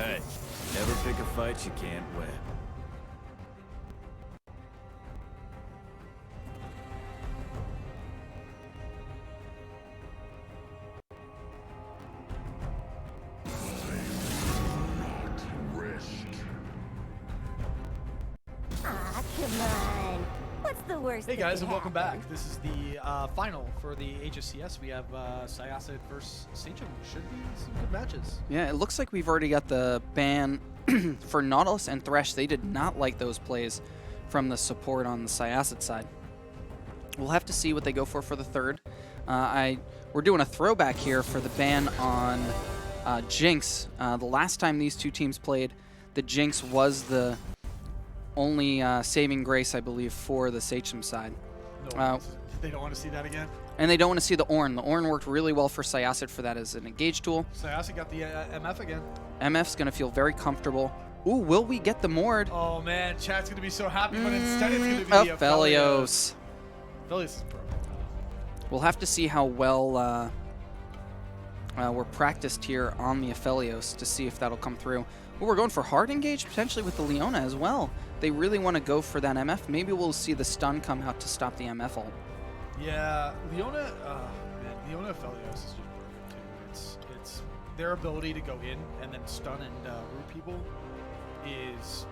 Hey, never pick a fight you can't win. Ah, come on. What's the worst? Hey that guys, could and welcome happen? back. This is the final for the HSCS. We have Syosset versus Sachem. Should be some good matches. Yeah, it looks like we've already got the ban for Nautilus and Thresh. They did not like those plays from the support on the Syosset side. We'll have to see what they go for the third. We're doing a throwback here for the ban on Jinx. The last time these two teams played, the Jinx was the only saving grace, I believe, for the Sachem side. No, they don't want to see that again. And they don't want to see the Ornn. The Ornn worked really well for Syosset for that as an engage tool. Syosset got the MF again. MF's going to feel very comfortable. Ooh, will we get the Mord? Oh man, chat's going to be so happy, but instead it's going to be the Aphelios. Aphelios is broken. We'll have to see how well we're practiced here on the Aphelios to see if that'll come through. Ooh, we're going for hard engage, potentially with the Leona as well. They really want to go for that MF. Maybe we'll see the stun come out to stop the MF ult. Yeah, Leona, man, Leona Aphelios is just broken too. It's their ability to go in and then stun and root people is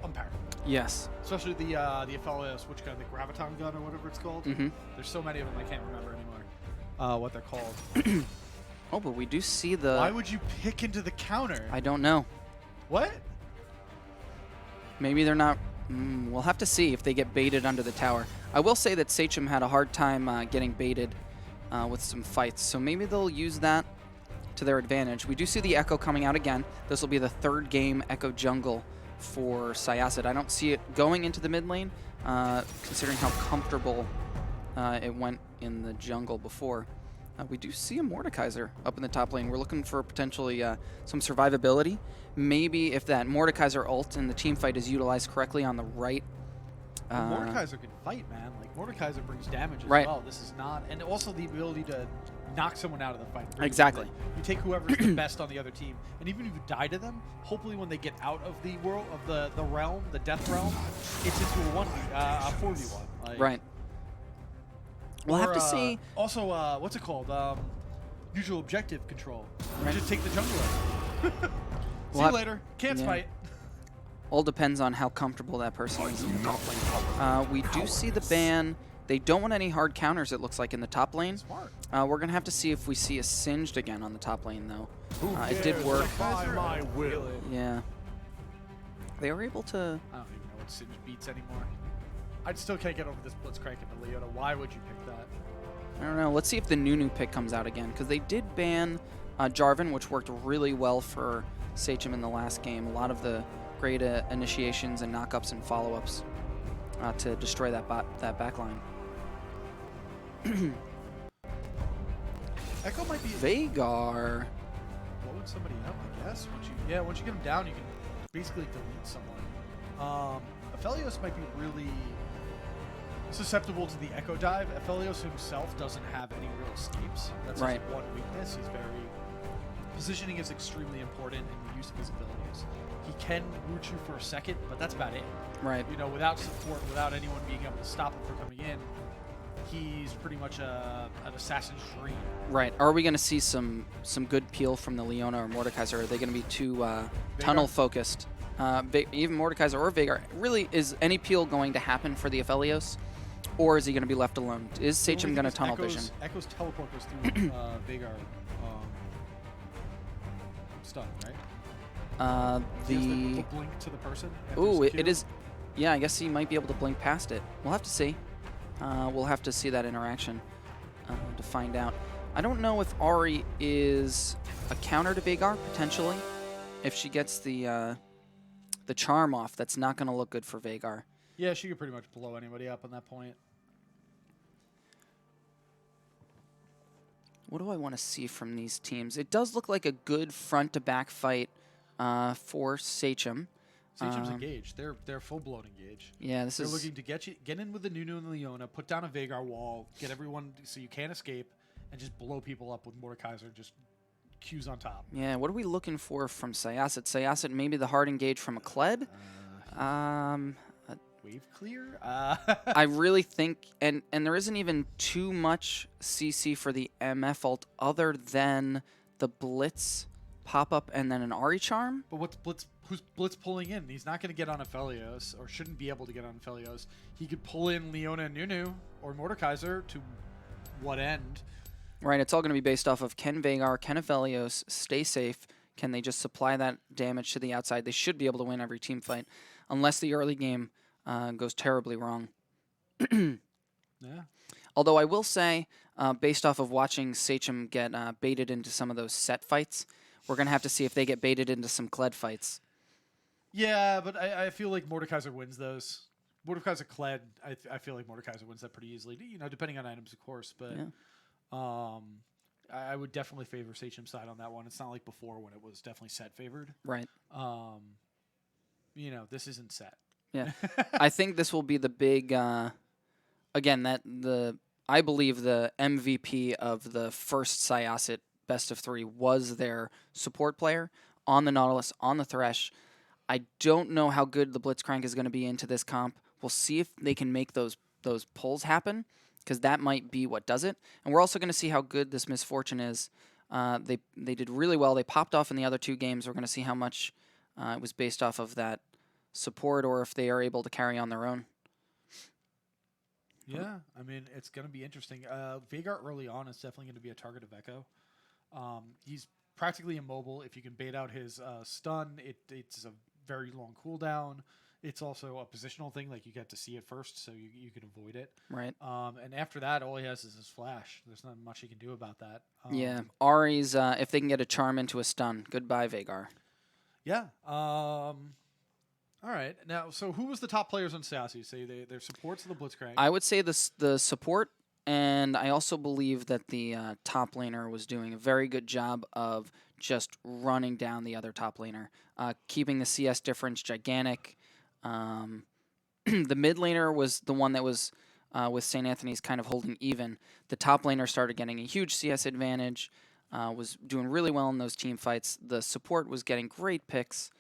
unparalleled. Yes. Especially the Aphelios, which gun, the Graviton gun or whatever it's called. Mm-hmm. There's so many of them I can't remember anymore what they're called. Oh, but we do see the... Why would you pick into the counter? I don't know. What? Maybe they're not... we'll have to see if they get baited under the tower. I will say that Sachem had a hard time getting baited with some fights, so maybe they'll use that to their advantage. We do see the Echo coming out again. This will be the third game Echo Jungle for Syosset. I don't see it going into the mid lane, considering how comfortable it went in the jungle before. We do see a Mordekaiser up in the top lane. We're looking for potentially some survivability. Maybe if that Mordekaiser ult in the team fight is utilized correctly on the right. Mordekaiser can fight, man. Like, Mordekaiser brings damage as Right. well. This is not... And also the ability to knock someone out of the fight. Exactly. You take whoever's the best on the other team, and even if you die to them, hopefully when they get out of the world, of the realm, the death realm, it's into a 4v1. Like, Right. We'll have to see. Also, what's it called? Usual objective control. Right. Just take the jungle out. See We'll you have- later. Can't yeah. fight. All depends on how comfortable that person is in the top lane. We do see the ban. They don't want any hard counters, it looks like, in the top lane. Smart. We're going to have to see if we see a Singed again on the top lane, though. It did work. By my will. Yeah. They were able to... I don't even know what Singe beats anymore. I still can't get over this Blitzcrank into Leona. Why would you pick that? I don't know. Let's see if the Nunu pick comes out again, because they did ban Jarvan, which worked really well for Sachem in the last game. A lot of the great initiations and knockups and follow-ups to destroy that backline. Echo might be... Veigar. Blowing somebody up, I guess. Once you get him down, you can basically delete someone. Aphelios might be really susceptible to the Echo Dive. Aphelios himself doesn't have any real escapes. That's Right. his one weakness. He's very... Positioning is extremely important in the use of his abilities. He can root you for a second, but that's about it. Right. You know, without support, without anyone being able to stop him from coming in, he's pretty much an assassin's dream. Right. Are we going to see some good peel from the Leona or Mordekaiser? Are they going to be too tunnel-focused? Even Mordekaiser or Veigar. Really, is any peel going to happen for the Aphelios? Or is he going to be left alone? Is Sachem going to tunnel vision? Echo's teleport goes through Veigar stun, right? He has the blink to the person. Ooh, it is... Yeah, I guess he might be able to blink past it. We'll have to see. We'll have to see that interaction to find out. I don't know if Ahri is a counter to Veigar, potentially. If she gets the charm off, that's not going to look good for Veigar. Yeah, she could pretty much blow anybody up on that point. What do I want to see from these teams? It does look like a good front-to-back fight for Sachem. Sachem's engaged. They're full-blown engaged. Yeah, They're looking to get in with the Nunu and the Leona, put down a Veigar wall, get everyone so you can't escape, and just blow people up with Mordekaiser. Just Q's on top. Yeah, what are we looking for from Syosset? Syosset, maybe the hard engage from a Kled? Wave clear? I really think, and there isn't even too much CC for the MF ult other than the Blitz pop-up and then an Ari Charm. But who's Blitz pulling in? He's not going to get on Aphelios, or shouldn't be able to get on Aphelios. He could pull in Leona and Nunu or Mordekaiser to what end? Right, it's all going to be based off of can Veigar, can Aphelios stay safe? Can they just supply that damage to the outside? They should be able to win every team fight, unless the early game goes terribly wrong. Yeah. Although I will say, based off of watching Sachem get baited into some of those set fights, we're going to have to see if they get baited into some Kled fights. Yeah, but I feel like Mordekaiser wins those. Mordekaiser Kled, I feel like Mordekaiser wins that pretty easily. You know, depending on items, of course. But Yeah. I would definitely favor Sachem's side on that one. It's not like before when it was definitely set favored. Right. You know, this isn't set. Yeah. I think this will be the big, again, I believe the MVP of the first Syosset best of 3 was their support player on the Nautilus, on the Thresh. I don't know how good the Blitzcrank is going to be into this comp. We'll see if they can make those pulls happen, because that might be what does it. And we're also going to see how good this Misfortune is. They did really well. They popped off in the other 2 games. We're going to see how much it was based off of that support, or if they are able to carry on their own. Yeah, I mean, it's going to be interesting. Veigar early on is definitely going to be a target of Echo. He's practically immobile. If you can bait out his stun, it's a very long cooldown. It's also a positional thing, like you get to see it first, so you can avoid it. Right. And after that, all he has is his flash. There's not much he can do about that. Yeah. Ari's, if they can get a charm into a stun, goodbye, Veigar. Yeah. All right. Now, so who was the top players on Sassy? You say they're supports of the Blitzcrank. I would say the support, and I also believe that the top laner was doing a very good job of just running down the other top laner, keeping the CS difference gigantic. The mid laner was the one that was with St. Anthony's kind of holding even. The top laner started getting a huge CS advantage, was doing really well in those team fights. The support was getting great picks.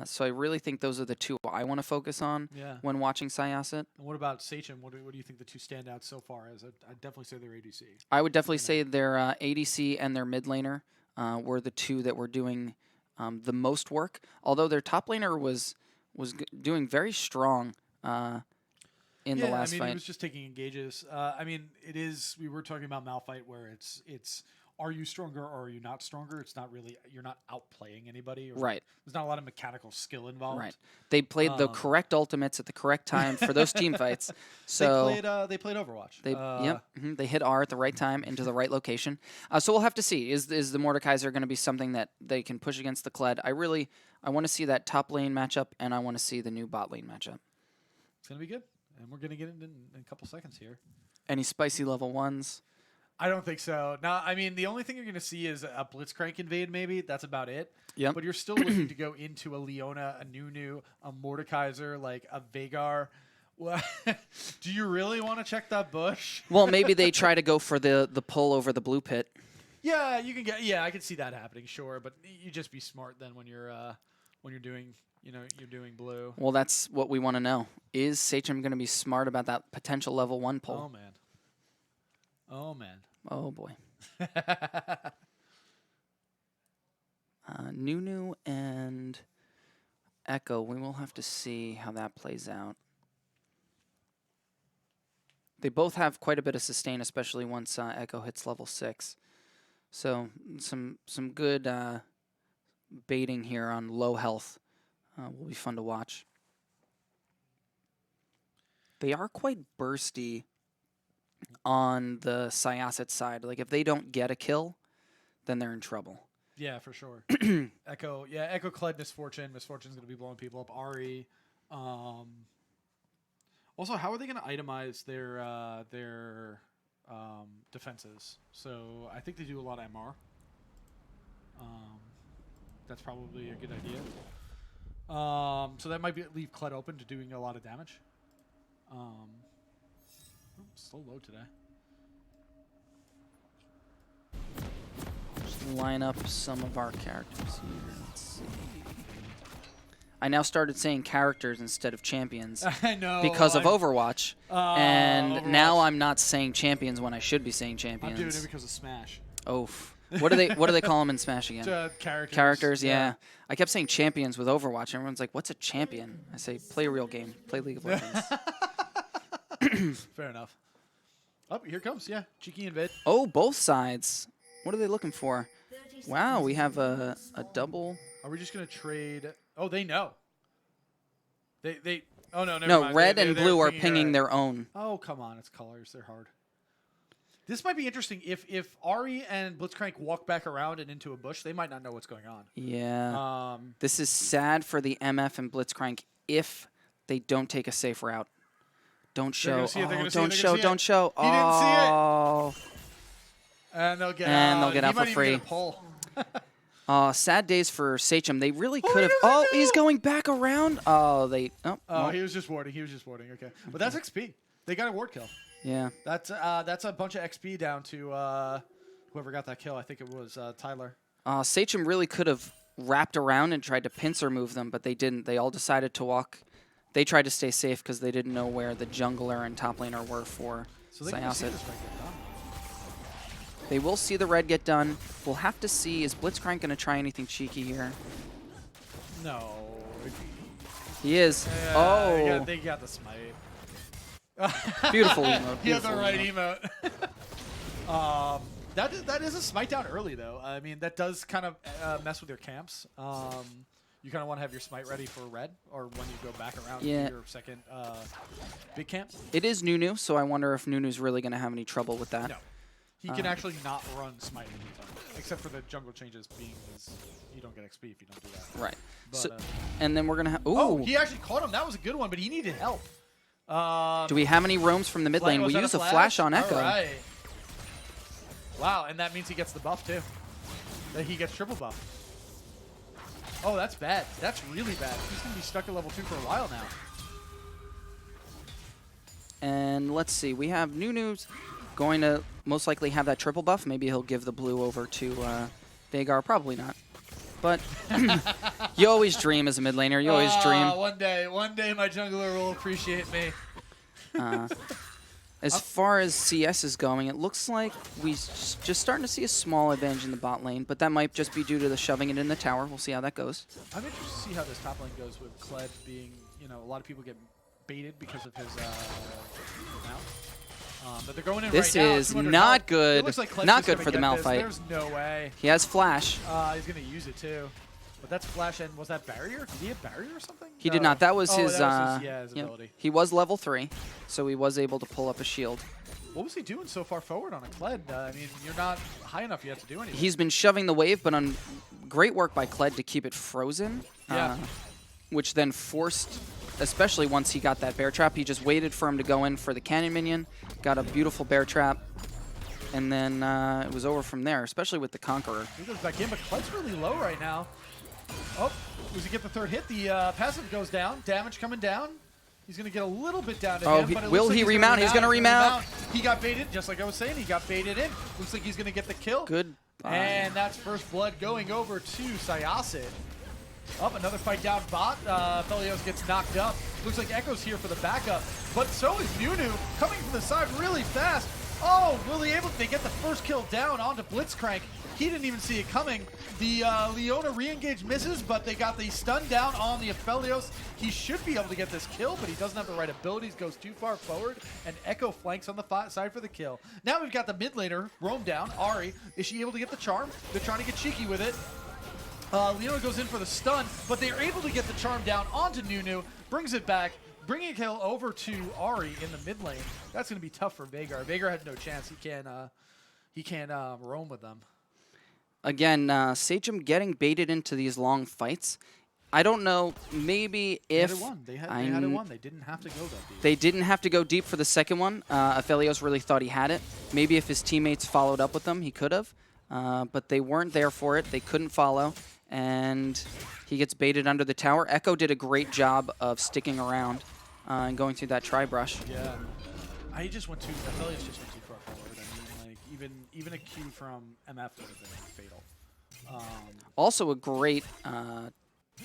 So I really think those are the 2 I want to focus on when watching Syosset. And what about Sachem? What do you think the 2 standouts so far is? I'd definitely say they're ADC. I would definitely say their ADC and their mid laner were the 2 that were doing the most work. Although their top laner was doing very strong in the last fight. He was just taking engages. I mean, it is. We were talking about Malphite, where it's. Are you stronger or are you not stronger? It's not really, you're not outplaying anybody. Right. There's not a lot of mechanical skill involved. Right. They played the correct ultimates at the correct time for those team fights. So they played Overwatch. They hit R at the right time into the right location. So we'll have to see. Is the Mordekaiser going to be something that they can push against the Kled? I want to see that top lane matchup, and I want to see the new bot lane matchup. It's going to be good. And we're going to get it in a couple seconds here. Any spicy level 1s? I don't think so. No, I mean, the only thing you're going to see is a Blitzcrank invade, maybe. That's about it. Yep. But you're still looking to go into a Leona, a Nunu, a Mordekaiser, like a Veigar. Well, do you really want to check that bush? Well, maybe they try to go for the pull over the blue pit. Yeah, you can get. Yeah, I can see that happening. Sure, but you just be smart then when you're doing. You're doing blue. Well, that's what we want to know. Is Sachem going to be smart about that potential level 1 pull? Oh man. Oh man. Oh boy. Nunu and Echo. We will have to see how that plays out. They both have quite a bit of sustain, especially once Echo hits level 6. So some good baiting here on low health will be fun to watch. They are quite bursty on the Syosset side. Like, if they don't get a kill, then they're in trouble. Yeah, for sure. Echo Kled Misfortune. Misfortune's going to be blowing people up. Ari. Also, how are they going to itemize their defenses? So I think they do a lot of MR. That's probably a good idea. So that might leave Kled open to doing a lot of damage. Slow load today. line up some of our characters here. Let's see. I now started saying characters instead of champions I know. because of Overwatch, and Overwatch. now I'm not saying champions when I should be saying champions. I'm doing it because of Smash. Oof. What do they call them in Smash again? Characters. Characters, yeah. I kept saying champions with Overwatch, and everyone's like, "What's a champion?" I say, "Play a real game. Play League of Legends." Fair enough. Oh, here comes, yeah. Cheeky invade. Oh, both sides. What are they looking for? Wow, we have a double. Are we just gonna trade? Oh, they know. They. Oh no, never No, mind. red They're and blue are pinging pinging red. their own. Oh come on, it's colors. They're hard. This might be interesting. If Ari and Blitzcrank walk back around and into a bush, they might not know what's going on. Yeah. This is sad for the MF and Blitzcrank if they don't take a safe route. Don't show. gonna see it, they're Oh, gonna see it, don't they're show. gonna see it. Don't show. He didn't see it. Oh. And they'll get out for He might free. even get a pull. Sad days for Sachem. They really could have. he doesn't Oh, know. he's going back around. Oh, they. Oh, Oh, well, he was just warding. He was just warding. Okay, but that's XP. They got a ward kill. yeah. That's a bunch of XP down to whoever got that kill. I think it was Tyler. Sachem really could have wrapped around and tried to pincer move them, but they didn't. They all decided to walk. They tried to stay safe because they didn't know where the jungler and top laner were for So they can see Syosset. this right get done. They will see the red get done. We'll have to see. Is Blitzcrank going to try anything cheeky here? No. He is. Yeah, Oh, they got the smite. beautiful emote. He had the Beautiful right emote. emote. That is a smite down early though. I mean that does kind of mess with your camps. You kind of want to have your smite ready for red or when you go back around Yeah. to your second big camp. It is Nunu, so I wonder if Nunu's really going to have any trouble with that. No. He can actually not run smite anytime, except for the jungle changes being is you don't get XP if you don't do that. Right. But, So, and then we're going to have... oh, Ooh. he actually caught him. That was a good one, but he needed help. Do we have any roams from the mid lane? Was We that use a flash on Echo. All right. Wow, and that means he gets the buff too. That he gets triple buff. Oh, that's bad. That's really bad. He's going to be stuck at level 2 for a while now. And let's see. We have Nunu's going to most likely have that triple buff. Maybe he'll give the blue over to Veigar. Probably not. But you always dream as a mid laner. You always dream. One day my jungler will appreciate me. As far as CS is going, it looks like we're just starting to see a small advantage in the bot lane, but that might just be due to the shoving it in the tower. We'll see how that goes. I'm interested to see how this top lane goes with Kled being, a lot of people get baited because of his mount. But they're going in This right now. is 200 not health. good. It looks like Kled's Not just good gonna for the get Mal this. fight. There's no way. He has flash. He's going to use it too. But that's flash and was that barrier? Did he have barrier or something? He did not. That was his, his ability. He was level 3, so he was able to pull up a shield. What was he doing so far forward on a Kled? I mean, you're not high enough yet to do anything. He's been shoving the wave, but on great work by Kled to keep it frozen. Yeah. Which then forced, especially once he got that bear trap, he just waited for him to go in for the cannon minion, got a beautiful bear trap, and then it was over from there, especially with the Conqueror. He goes back in, but Kled's really low right now. Oh, does he get the third hit? The passive goes down. Damage coming down. He's going to get a little bit down to him. But it will looks like he he's remount? He's going to remount. He got baited, just like I was saying. He got baited in. Looks like he's going to get the kill. Good. And that's first blood going over to Syosset. Up, another fight down bot. Felios gets knocked up. Looks like Echo's here for the backup. But so is Nunu, coming from the side really fast. Oh, they get the first kill down onto Blitzcrank. He didn't even see it coming. The Leona re-engage misses, but they got the stun down on the Aphelios. He should be able to get this kill, but he doesn't have the right abilities, goes too far forward, and Echo flanks on the side for the kill. Now we've got the mid laner, roam down, Ari. Is she able to get the charm? They're trying to get cheeky with it. Leona goes in for the stun, but they are able to get the charm down onto Nunu, brings it back, bringing a kill over to Ari in the mid lane. That's going to be tough for Veigar. Veigar had no chance. He can't roam with them. Again, Sachem getting baited into these long fights. I don't know, maybe if... They had it won. They didn't have to go that deep. They didn't have to go deep for the second one. Aphelios really thought he had it. Maybe if his teammates followed up with them, he could have. But they weren't there for it. They couldn't follow. And he gets baited under the tower. Echo did a great job of sticking around and going through that tri-brush. Yeah. Aphelios just went too far forward. I mean, like, even a Q from MF would have been fatal. Also a great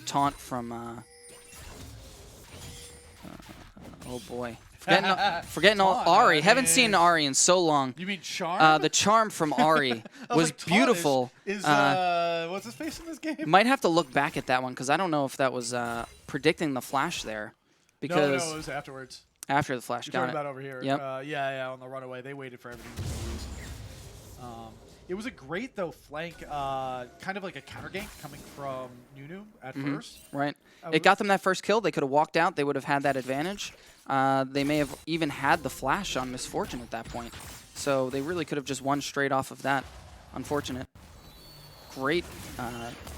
taunt from. Oh boy, forgetting all Ari. Haven't seen Ari in so long. You mean Charm? The charm from Ari was like, beautiful. Is what's his face in this game? Might have to look back at that one because I don't know if that was predicting the flash there. Because no, it was afterwards. After the flash, You're got talking it. about over here. Yep. Yeah, on the runaway. They waited for everything to lose. It was a great, though, flank, kind of like a counter gank coming from Nunu at first. Right. It got them that first kill. They could have walked out. They would have had that advantage. They may have even had the flash on Misfortune at that point. So they really could have just won straight off of that. Unfortunate. Great.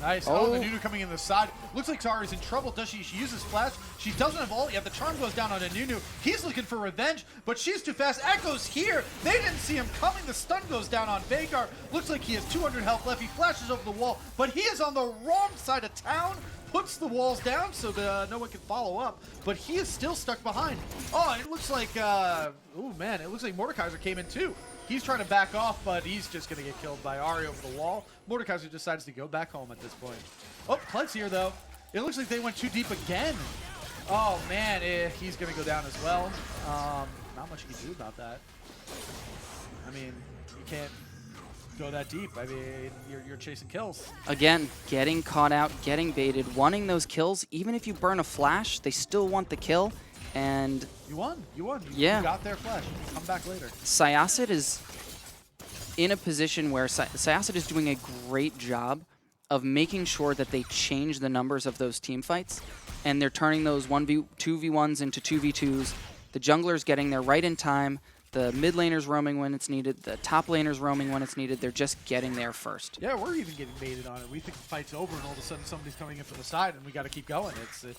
Nice. Oh, the Nunu coming in the side. Looks like Zari's in trouble. Does she? She uses flash. She doesn't have ult yet. The charm goes down on a Nunu. He's looking for revenge, but she's too fast. Echo's here. They didn't see him coming. The stun goes down on Veigar. Looks like he has 200 health left. He flashes over the wall, but he is on the wrong side of town. Puts the walls down so that no one can follow up, but he is still stuck behind. Oh, it looks like, oh man, it looks like Mordekaiser came in too. He's trying to back off, but he's just going to get killed by Ari over the wall. Mordekaiser decides to go back home at this point. Oh, Pleg's here, though. It looks like they went too deep again. Oh, man, he's going to go down as well. Not much you can do about that. I mean, you can't go that deep. I mean, you're chasing kills. Again, getting caught out, getting baited, wanting those kills. Even if you burn a flash, they still want the kill. And you won. You yeah. got their flash. Come back later. Syosset is in a position where Syosset is doing a great job of making sure that they change the numbers of those team fights, and they're turning those 2v1s into 2v2s. The jungler's getting there right in time. The mid laner's roaming when it's needed. The top laner's roaming when it's needed. They're just getting there first. Yeah, we're even getting baited on it. We think the fight's over, and all of a sudden somebody's coming in from the side, and we got to keep going.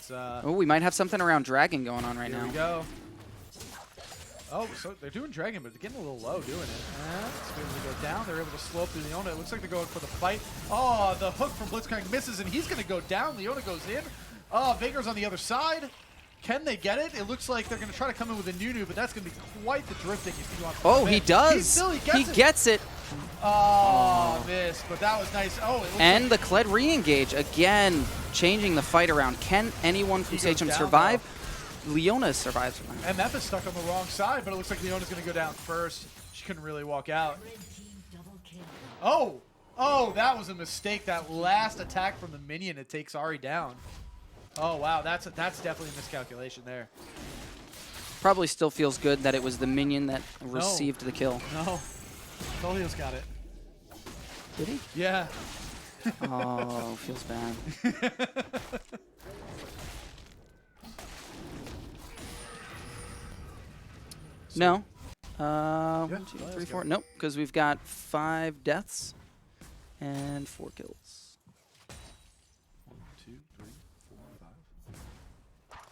Oh, we might have something around Dragon going on right now. Here we go. Oh, so they're doing Dragon, but they're getting a little low doing it. It's able to go down. They're able to slow up through Leona. It looks like they're going for the fight. Oh, the hook from Blitzcrank misses, and he's going to go down. Leona goes in. Oh, Veigar's on the other side. Can they get it? It looks like they're going to try to come in with a Nunu, but that's going to be quite the drifting if you want to. Oh, he does. He gets it. Oh, missed, but that was nice. Oh, it looks and like the Kled re-engage, again, changing the fight around. Can anyone from Sachem survive? Leona survives. MF is stuck on the wrong side, but it looks like Leona's going to go down first. She couldn't really walk out. Oh, that was a mistake. That last attack from the minion, it takes Ari down. Oh, wow, that's definitely a miscalculation there. Probably still feels good that it was the minion that received the kill. No, Tolio's got it. Did he? Yeah. Oh, feels bad. No. 1, 2, 3, 4. Nope, because we've got 5 deaths and 4 kills. 1, 2, 3, 4,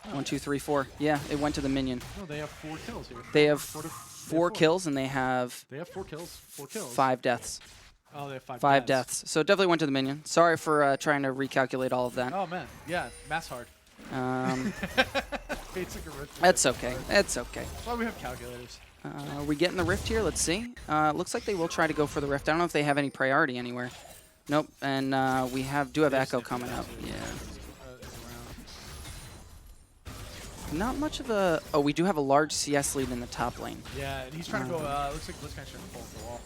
5. 1, 2, 3, 4. Yeah, it went to the minion. No, they have 4 kills here. They have 4 kills, and they have. They have 4 kills. 4 kills. 5 deaths. Oh, they have 5. 5 deaths. So it definitely went to the minion. Sorry for trying to recalculate all of that. Oh man, yeah, math's hard. Basic arithmetic. That's okay. That's okay. That's why we have calculators. Are we getting the rift here? Let's see. Looks like they will try to go for the rift. I don't know if they have any priority anywhere. Nope. And we do have Echo coming up. Yeah. Not much of a. Oh, we do have a large CS lead in the top lane. Yeah, and he's trying to go. Looks like Blitzcrank's trying to pull off the wall.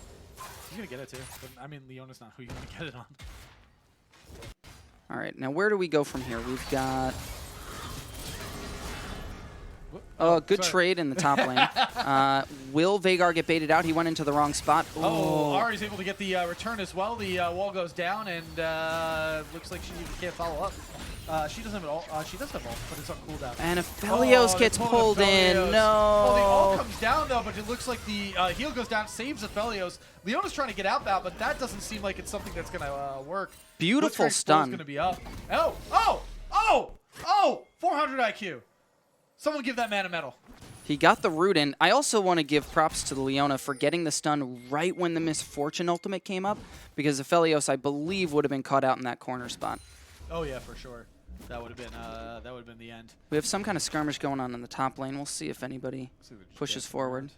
He's gonna get it too. But I mean, Leona's not who you're gonna get it on. All right. Now where do we go from here? We've got. Oh, good trade in the top lane. Will Veigar get baited out? He went into the wrong spot. Ooh. Oh, Ari's able to get the return as well. The wall goes down, and looks like she can't follow up. She doesn't have it all. She does have ult, but it's on cooldown. And Aphelios gets pulled in. No. Oh, the ult comes down, though, but it looks like the heal goes down, saves Aphelios. Leona's trying to get out, but that doesn't seem like it's something that's going to work. Beautiful stun. Going to be up. Oh, 400 IQ. Someone give that man a medal. He got the root in. I also want to give props to the Leona for getting the stun right when the Misfortune ultimate came up, because Aphelios, I believe, would have been caught out in that corner spot. Oh yeah, for sure. That would have been the end. We have some kind of skirmish going on in the top lane. We'll see if anybody pushes forward.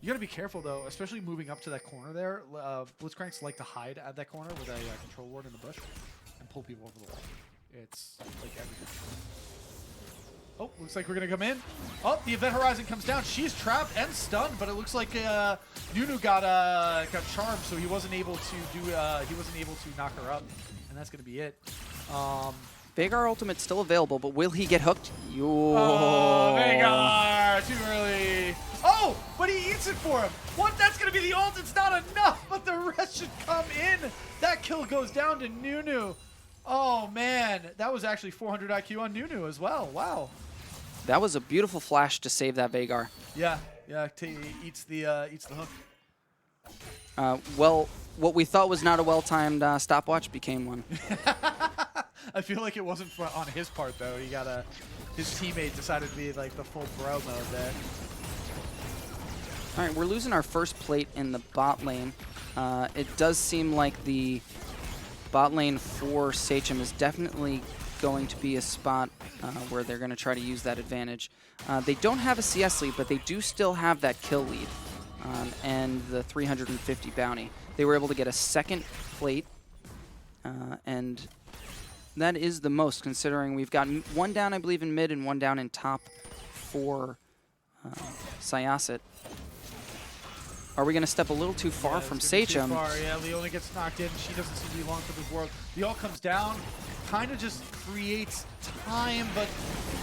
You gotta be careful though, especially moving up to that corner there. Blitzcranks like to hide at that corner with a control ward in the bush and pull people over the wall. It's like everything. Oh, looks like we're gonna come in. Oh, the Event Horizon comes down. She's trapped and stunned, but it looks like Nunu got charmed, so he wasn't able to do knock her up, and that's gonna be it. Veigar ultimate's still available, but will he get hooked? Oh, Veigar, too early. Oh, but he eats it for him. What? That's gonna be the ult. It's not enough, but the rest should come in. That kill goes down to Nunu. Oh man, that was actually 400 IQ on Nunu as well. Wow. That was a beautiful flash to save that Veigar. Yeah, eats the hook. Well, what we thought was not a well-timed stopwatch became one. I feel like it wasn't on his part though. He got his teammate decided to be like the full bro mode there. All right, we're losing our first plate in the bot lane. It does seem like the bot lane for Sachem is definitely going to be a spot where they're going to try to use that advantage. They don't have a CS lead, but they do still have that kill lead and the 350 bounty. They were able to get a second plate, and that is the most, considering we've got one down, I believe, in mid and one down in top for Syosset. Are we going to step a little too far from Sachem? Too far. Yeah, Leona gets knocked in. She doesn't seem to be long for this world. The ult comes down, kind of just creates time, but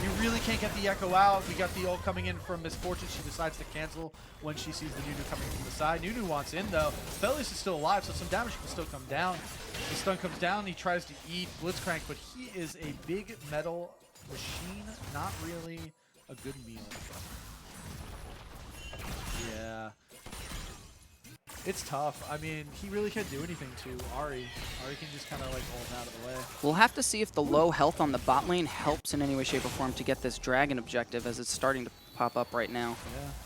you really can't get the echo out. We got the ult coming in from Misfortune. She decides to cancel when she sees the Nunu coming from the side. Nunu wants in, though. Felius is still alive, so some damage can still come down. The stun comes down. He tries to eat Blitzcrank, but he is a big metal machine. Not really a good meal. Yeah. It's tough. I mean, he really can't do anything to Ari. Ari can just kind of like hold him out of the way. We'll have to see if the low health on the bot lane helps in any way, shape, or form to get this dragon objective, as it's starting to pop up right now.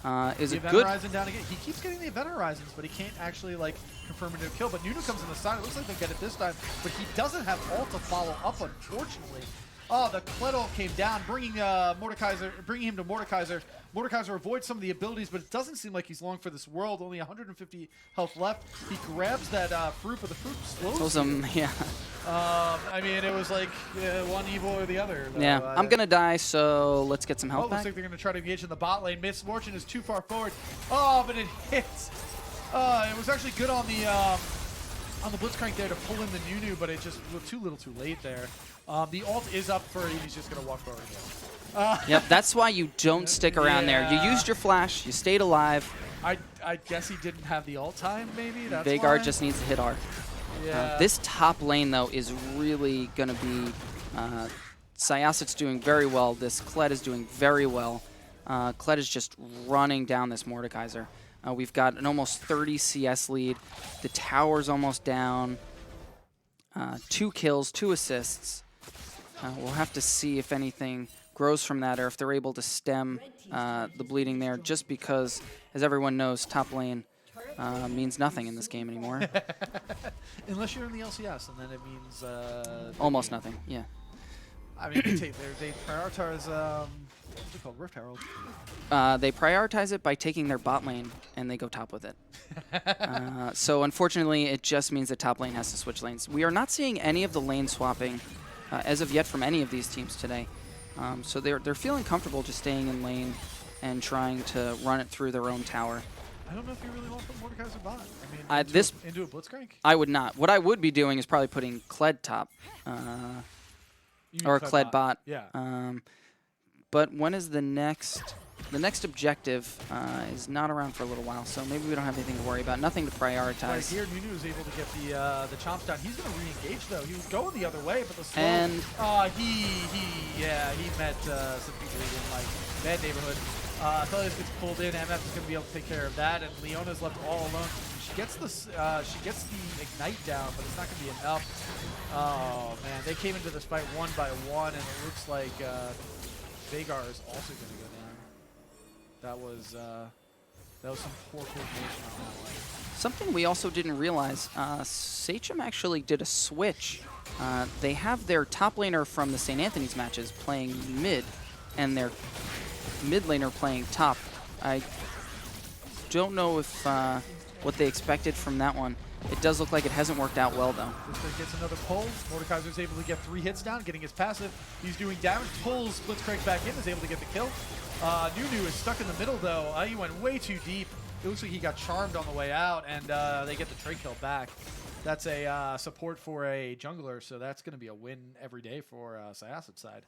Yeah. Is the it Event good? Horizon down again. He keeps getting the Event Horizons, but he can't actually like confirm a new kill. But Nunu comes in the side. It looks like they'll get it this time, but he doesn't have ult to follow up, unfortunately. Oh, the Kleddle came down, bringing him to Mordekaiser. Mordekaiser avoids some of the abilities, but it doesn't seem like he's long for this world. Only 150 health left. He grabs that fruit, but the fruit slows him. Yeah. I mean, it was like one evil or the other. Though. Yeah, I'm going to die, so let's get some health back. Looks like they're going to try to engage in the bot lane. Misfortune is too far forward. Oh, but it hits. It was actually good on the Blitzcrank there to pull in the Nunu, but it just was too little too late there. The ult is up for him. He's just going to walk forward again. Yep, that's why you don't stick around there. You used your flash. You stayed alive. I guess he didn't have the ult time, maybe? That's Veigar why? just needs to hit R. Yeah. This top lane, though, is really going to be... Syosset's doing very well. This Kled is doing very well. Kled is just running down this Mordekaiser. We've got an almost 30 CS lead. The tower's almost down. 2 kills, 2 assists. We'll have to see if anything grows from that or if they're able to stem the bleeding there, just because, as everyone knows, top lane means nothing in this game anymore. Unless you're in the LCS, and then it means... almost nothing, yeah. I mean, they prioritize... what's it called? Rift Herald. They prioritize it by taking their bot lane, and they go top with it. So unfortunately, it just means that top lane has to switch lanes. We are not seeing any of the lane swapping as of yet from any of these teams today. So they're feeling comfortable just staying in lane and trying to run it through their own tower. I don't know if you really want to put Mordekaiser bot. I mean, into a Blitzcrank? I would not. What I would be doing is probably putting Kled top. Or Kled bot. Yeah. But when is the next... The next objective is not around for a little while, so maybe we don't have anything to worry about. Nothing to prioritize. Right here, Nunu was able to get the chomps down. He's going to re-engage, though. He was going the other way, but the slow... And... he met some people in, like, bad neighborhood. Felius gets pulled in. MF is going to be able to take care of that, and Leona's left all alone. She gets the ignite down, but it's not going to be enough. Oh, man. They came into this fight one by one, and it looks like Veigar is also going to go down. That was some poor coordination on that one. Something we also didn't realize, Sachem actually did a switch. They have their top laner from the St. Anthony's matches playing mid, and their mid laner playing top. don't know if what they expected from that one. It does look like it hasn't worked out well, though. Blitzcrank gets another pull. Mordekaiser's able to get 3 hits down, getting his passive. He's doing damage, pulls Blitzcrank back in, is able to get the kill. Nunu is stuck in the middle, though. He went way too deep. It looks like he got charmed on the way out, and they get the trade kill back. That's a support for a jungler, so that's going to be a win every day for Syosset's side.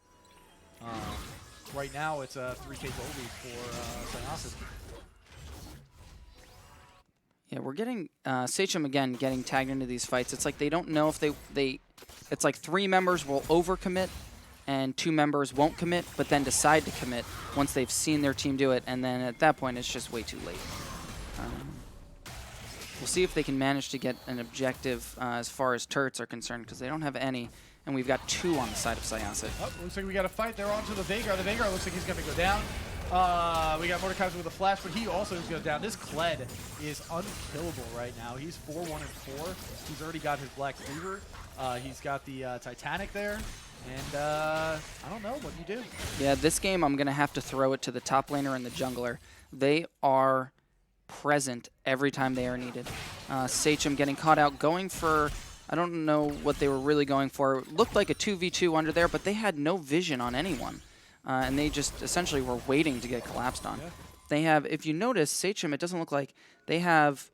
Right now, it's a 3K gold lead for Syosset. Yeah, we're getting Sachem again getting tagged into these fights. It's like they don't know if they it's like 3 members will overcommit and 2 members won't commit, but then decide to commit once they've seen their team do it, and then at that point it's just way too late. We'll see if they can manage to get an objective as far as turrets are concerned, because they don't have any, and we've got 2 on the side of Syosset. Oh, looks like we got a fight. They're onto the Veigar. The Veigar looks like he's going to go down. We got Mordekaiser with a flash, but he also is going down. This Kled is unkillable right now. He's 4-1-4. He's already got his Black Cleaver. He's got the Titanic there. And I don't know what you do. Yeah, this game I'm going to have to throw it to the top laner and the jungler. They are present every time they are needed. Sachem getting caught out, going for, I don't know what they were really going for. It looked like a 2v2 under there, but they had no vision on anyone. And they just essentially were waiting to get collapsed on. Yeah. They have, if you notice, Sachem, it doesn't look like they have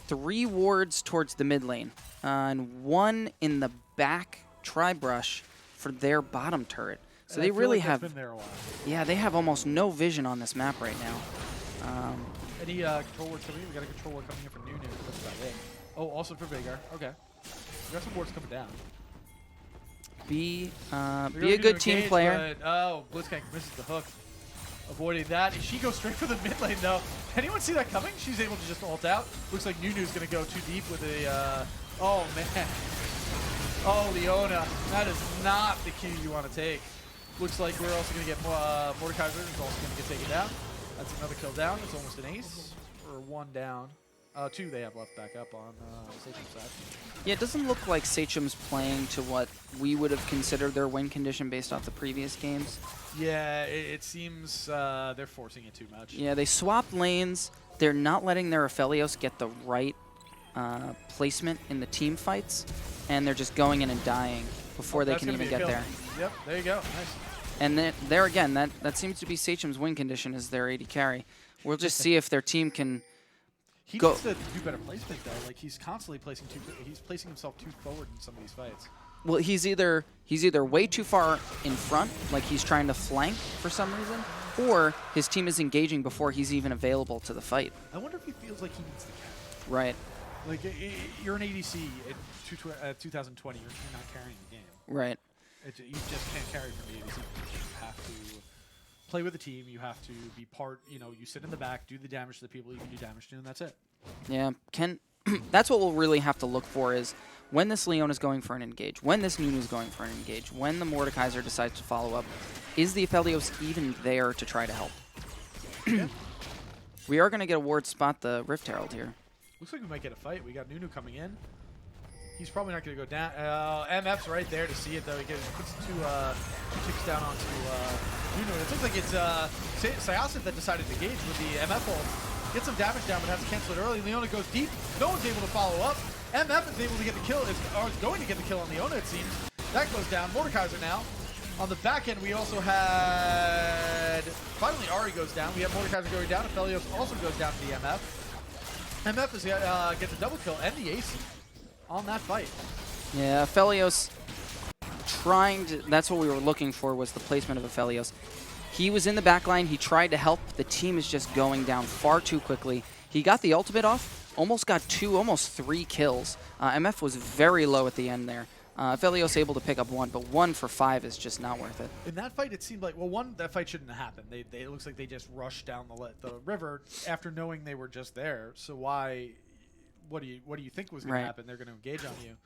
3 wards towards the mid lane and 1 in the back tri-brush for their bottom turret. So they really have, been there a while. Yeah, they have almost no vision on this map right now. Any control wards coming in? We got a control ward coming in for Nunu. That's about it. Oh, also for Veigar. Okay. We got some wards coming down. Be a good team player. But, oh, Blitzcrank misses the hook. Avoiding that. She goes straight for the mid lane, though. Anyone see that coming? She's able to just ult out. Looks like Nunu's going to go too deep with a... oh, man. Oh, Leona. That is not the cue you want to take. Looks like we're also going to get Mordekaiser is also going to get taken down. That's another kill down. It's almost an ace. Or 1 down. 2 they have left back up on Sachem's side. Yeah, it doesn't look like Sachem's playing to what we would have considered their win condition based off the previous games. Yeah, it seems they're forcing it too much. Yeah, they swapped lanes. They're not letting their Aphelios get the right placement in the team fights, and they're just going in and dying before they can even get there. Yep, there you go. Nice. And there again, that seems to be Sachem's win condition is their AD carry. We'll just see if their team can... He needs to do better placement, though. Like, he's constantly placing he's placing himself too forward in some of these fights. Well, he's either way too far in front, like he's trying to flank for some reason, or his team is engaging before he's even available to the fight. I wonder if he feels like he needs the carry. Right. Like, you're an ADC in 2020. You're not carrying the game. Right. You just can't carry from the ADC. You have to play with the team. You have to be part, you sit in the back, do the damage to the people you can do damage to, and that's it. Yeah, that's what we'll really have to look for is when this Leon is going for an engage, when this Nunu is going for an engage, when the Mordekaiser decides to follow up, is the Aphelios even there to try to help? Yeah. We are going to get a ward spot the Rift Herald here. Looks like we might get a fight. We got Nunu coming in. He's probably not going to go down. MF's right there to see it, though. He puts 2 ticks down onto Nunu. It looks like it's Syosset that decided to engage with the MF ult. Gets some damage down, but has to cancel it early. Leona goes deep. No one's able to follow up. MF is able to get the kill. Is going to get the kill on Leona, it seems. That goes down. Mordekaiser now. On the back end, we also had... Finally, Ari goes down. We have Mordekaiser going down. Aphelios also goes down to the MF. MF gets a double kill and the ace on that fight. Yeah, Aphelios trying to... That's what we were looking for, was the placement of Aphelios. He was in the back line. He tried to help. The team is just going down far too quickly. He got the ultimate off. Almost got 2, almost 3 kills. MF was very low at the end there. Aphelios able to pick up 1, but 1 for 5 is just not worth it. In that fight, it seemed like, well, that fight shouldn't have happened. It looks like they just rushed down the river after knowing they were just there. So why? What do you think was going to happen? They're going to engage on you.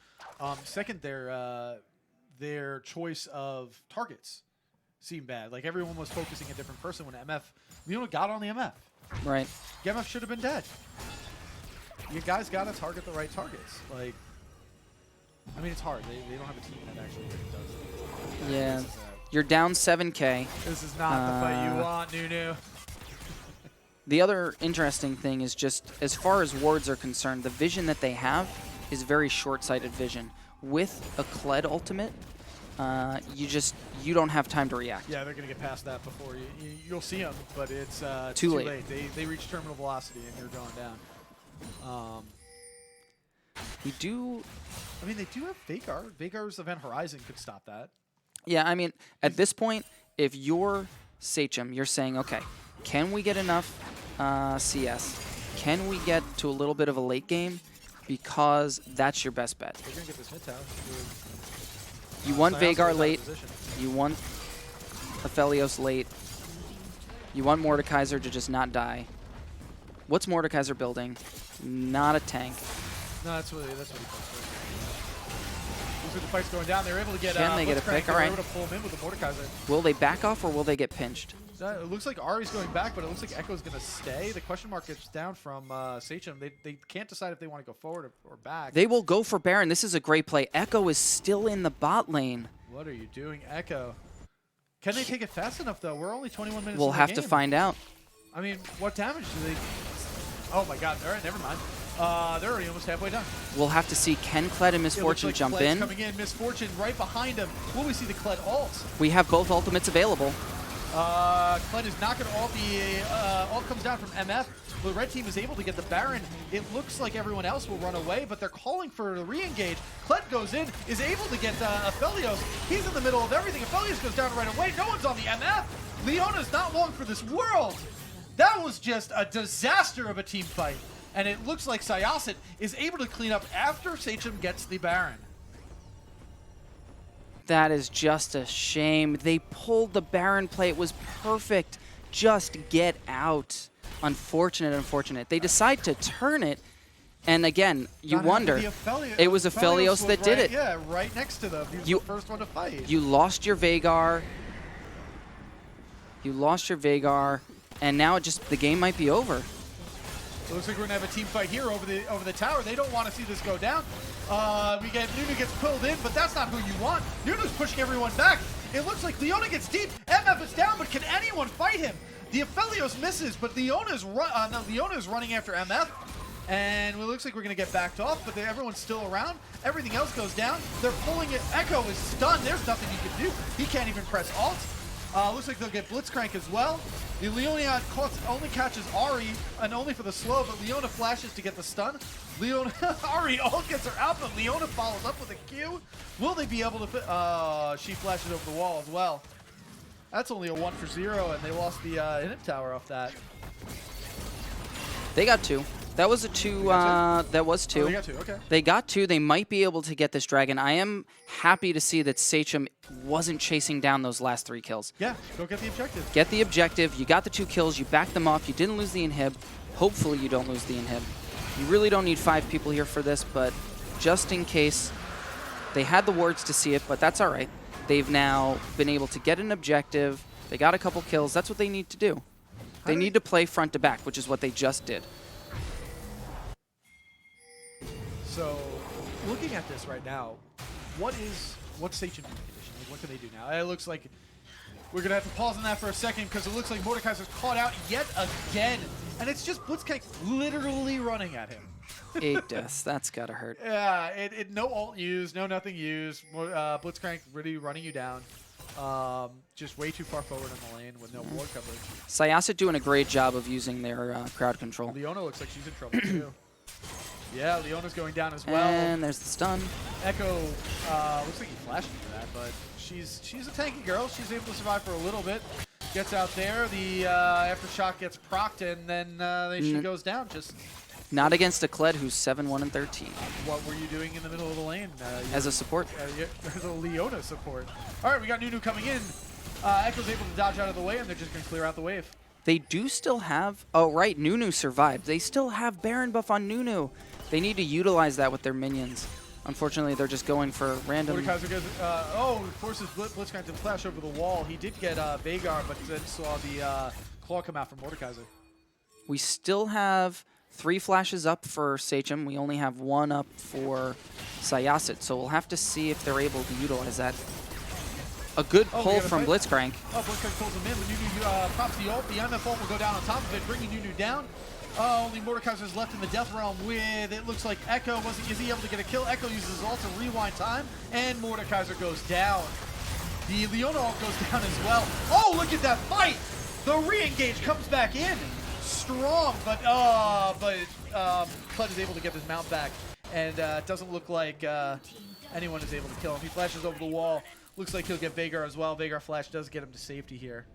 Second, their choice of targets seemed bad. Like, everyone was focusing a different person when Leona got on the MF. Right. The MF should have been dead. You guys got to target the right targets. Like, I mean, it's hard. They don't have a team that actually does it. Yeah. You're down 7K. This is not the fight you want, Nunu. The other interesting thing is just as far as wards are concerned, the vision that they have is very short-sighted vision. With a Kled ultimate, you don't have time to react. Yeah, they're going to get past that before you'll see them, but it's Too late. They reach terminal velocity and you're going down. We do. I mean, they do have Vagar. Vagar's Event Horizon could stop that. Yeah, I mean, at this point, if you're Sachem, you're saying, okay, can we get enough CS? Can we get to a little bit of a late game? Because that's your best bet. They're going to get this mid tower. You want Syosset Vagar is late. out of position. You want Aphelios late. You want Mordekaiser to just not die. What's Mordekaiser building? Not a tank. No, that's what he plays for. Looks like the fight's going down. They're able to get Can they get a Blitzcrank, pick? and All they're right. able to pull him in with the Mordekaiser. Will they back off or will they get pinched? It looks like Ari's going back, but it looks like Echo's going to stay. The question mark gets down from Sachem. They can't decide if they want to go forward or back. They will go for Baron. This is a great play. Echo is still in the bot lane. What are you doing, Echo? Can they take it fast enough, though? We're only 21 minutes We'll in the have game. to find out. I mean, what damage do they... Oh, my God. All right, never mind. They're already almost halfway done. We'll have to see, can Kled and Misfortune like jump Kled's in? coming in. Misfortune right behind him. Will we see the Kled ult? We have both ultimates available. Kled is not going to ult. The ult comes down from MF. The red team is able to get the Baron. It looks like everyone else will run away, but they're calling for a re-engage. Kled goes in, is able to get Aphelios. He's in the middle of everything. Aphelios goes down right away. No one's on the MF. Leona's not long for this world. That was just a disaster of a team fight. And it looks like Syosset is able to clean up after Sachem gets the Baron. That is just a shame. They pulled the Baron play. It was perfect. Just get out. Unfortunate, unfortunate. They decide to turn it. And again, you wonder, it was Aphelios that did it. Yeah, right next to them. He was the first one to fight. You lost your Vagar. You lost your Vagar. And now the game might be over. It looks like we're gonna have a team fight here over the tower. They don't want to see this go down. Nunu gets pulled in, but that's not who you want. Nunu's pushing everyone back. It looks like Leona gets deep. MF is down, but can anyone fight him? The Aphelios misses, but Leona's running after MF. And it looks like we're gonna get backed off, but everyone's still around. Everything else goes down. They're pulling it. Echo is stunned. There's nothing he can do. He can't even press alt. Looks like they'll get Blitzcrank as well. The Leona only catches Ari, and only for the slow, but Leona flashes to get the stun. Ari all gets her out, but Leona follows up with a Q. Will they be able to she flashes over the wall as well. That's only a 1 for 0, and they lost the inhib tower off that. They got 2. That was a 2. That was 2. Oh, they got 2, okay. They got 2. They might be able to get this dragon. I am happy to see that Sachem wasn't chasing down those last 3 kills. Yeah, go get the objective. Get the objective. You got the 2 kills. You backed them off. You didn't lose the inhib. Hopefully you don't lose the inhib. You really don't need 5 people here for this, but just in case, they had the wards to see it, but that's all right. They've now been able to get an objective. They got a couple kills. That's what they need to do. They need to play front to back, which is what they just did. So, looking at this right now, what's Sachem doing condition? Like, what can they do now? It looks like we're gonna have to pause on that for a second because it looks like Mordekaiser's caught out yet again, and it's just Blitzcrank literally running at him. 8 deaths. That's gotta hurt. Yeah, no ult used, no nothing used. Blitzcrank really running you down. Just way too far forward in the lane with no ward coverage. Syosset doing a great job of using their crowd control. Leona looks like she's in trouble too. Yeah, Leona's going down as well. And there's the stun. Echo looks like he flashed into that, but she's a tanky girl. She's able to survive for a little bit. Gets out there. The aftershock gets procced, and then she goes down. Just not against a Kled who's 7-1 and 13. What were you doing in the middle of the lane? As a support. There's a Leona support. All right, we got Nunu coming in. Echo's able to dodge out of the way, and they're just going to clear out the wave. They do still have... Oh, right, Nunu survived. They still have Baron buff on Nunu. They need to utilize that with their minions. Unfortunately, they're just going for random... Mordekaiser goes, forces Blitzcrank to flash over the wall. He did get Vagar, but then saw the claw come out from Mordekaiser. We still have 3 flashes up for Sachem. We only have 1 up for Syosset, so we'll have to see if they're able to utilize that. A good Oh, we pull got a from fight? Blitzcrank. Oh, Blitzcrank pulls him in, but Nunu pops the ult. The MF ult will go down on top of it, bringing Nunu down. Only Mordekaiser's left in the Death Realm with, it looks like Echo. Is he able to get a kill? Echo uses his ult to rewind time, and Mordekaiser goes down. The Leona ult goes down as well. Oh, look at that fight! The re-engage comes back in. Strong, but Kled is able to get his mount back, and it doesn't look like anyone is able to kill him. He flashes over the wall. Looks like he'll get Veigar as well. Veigar flash does get him to safety here.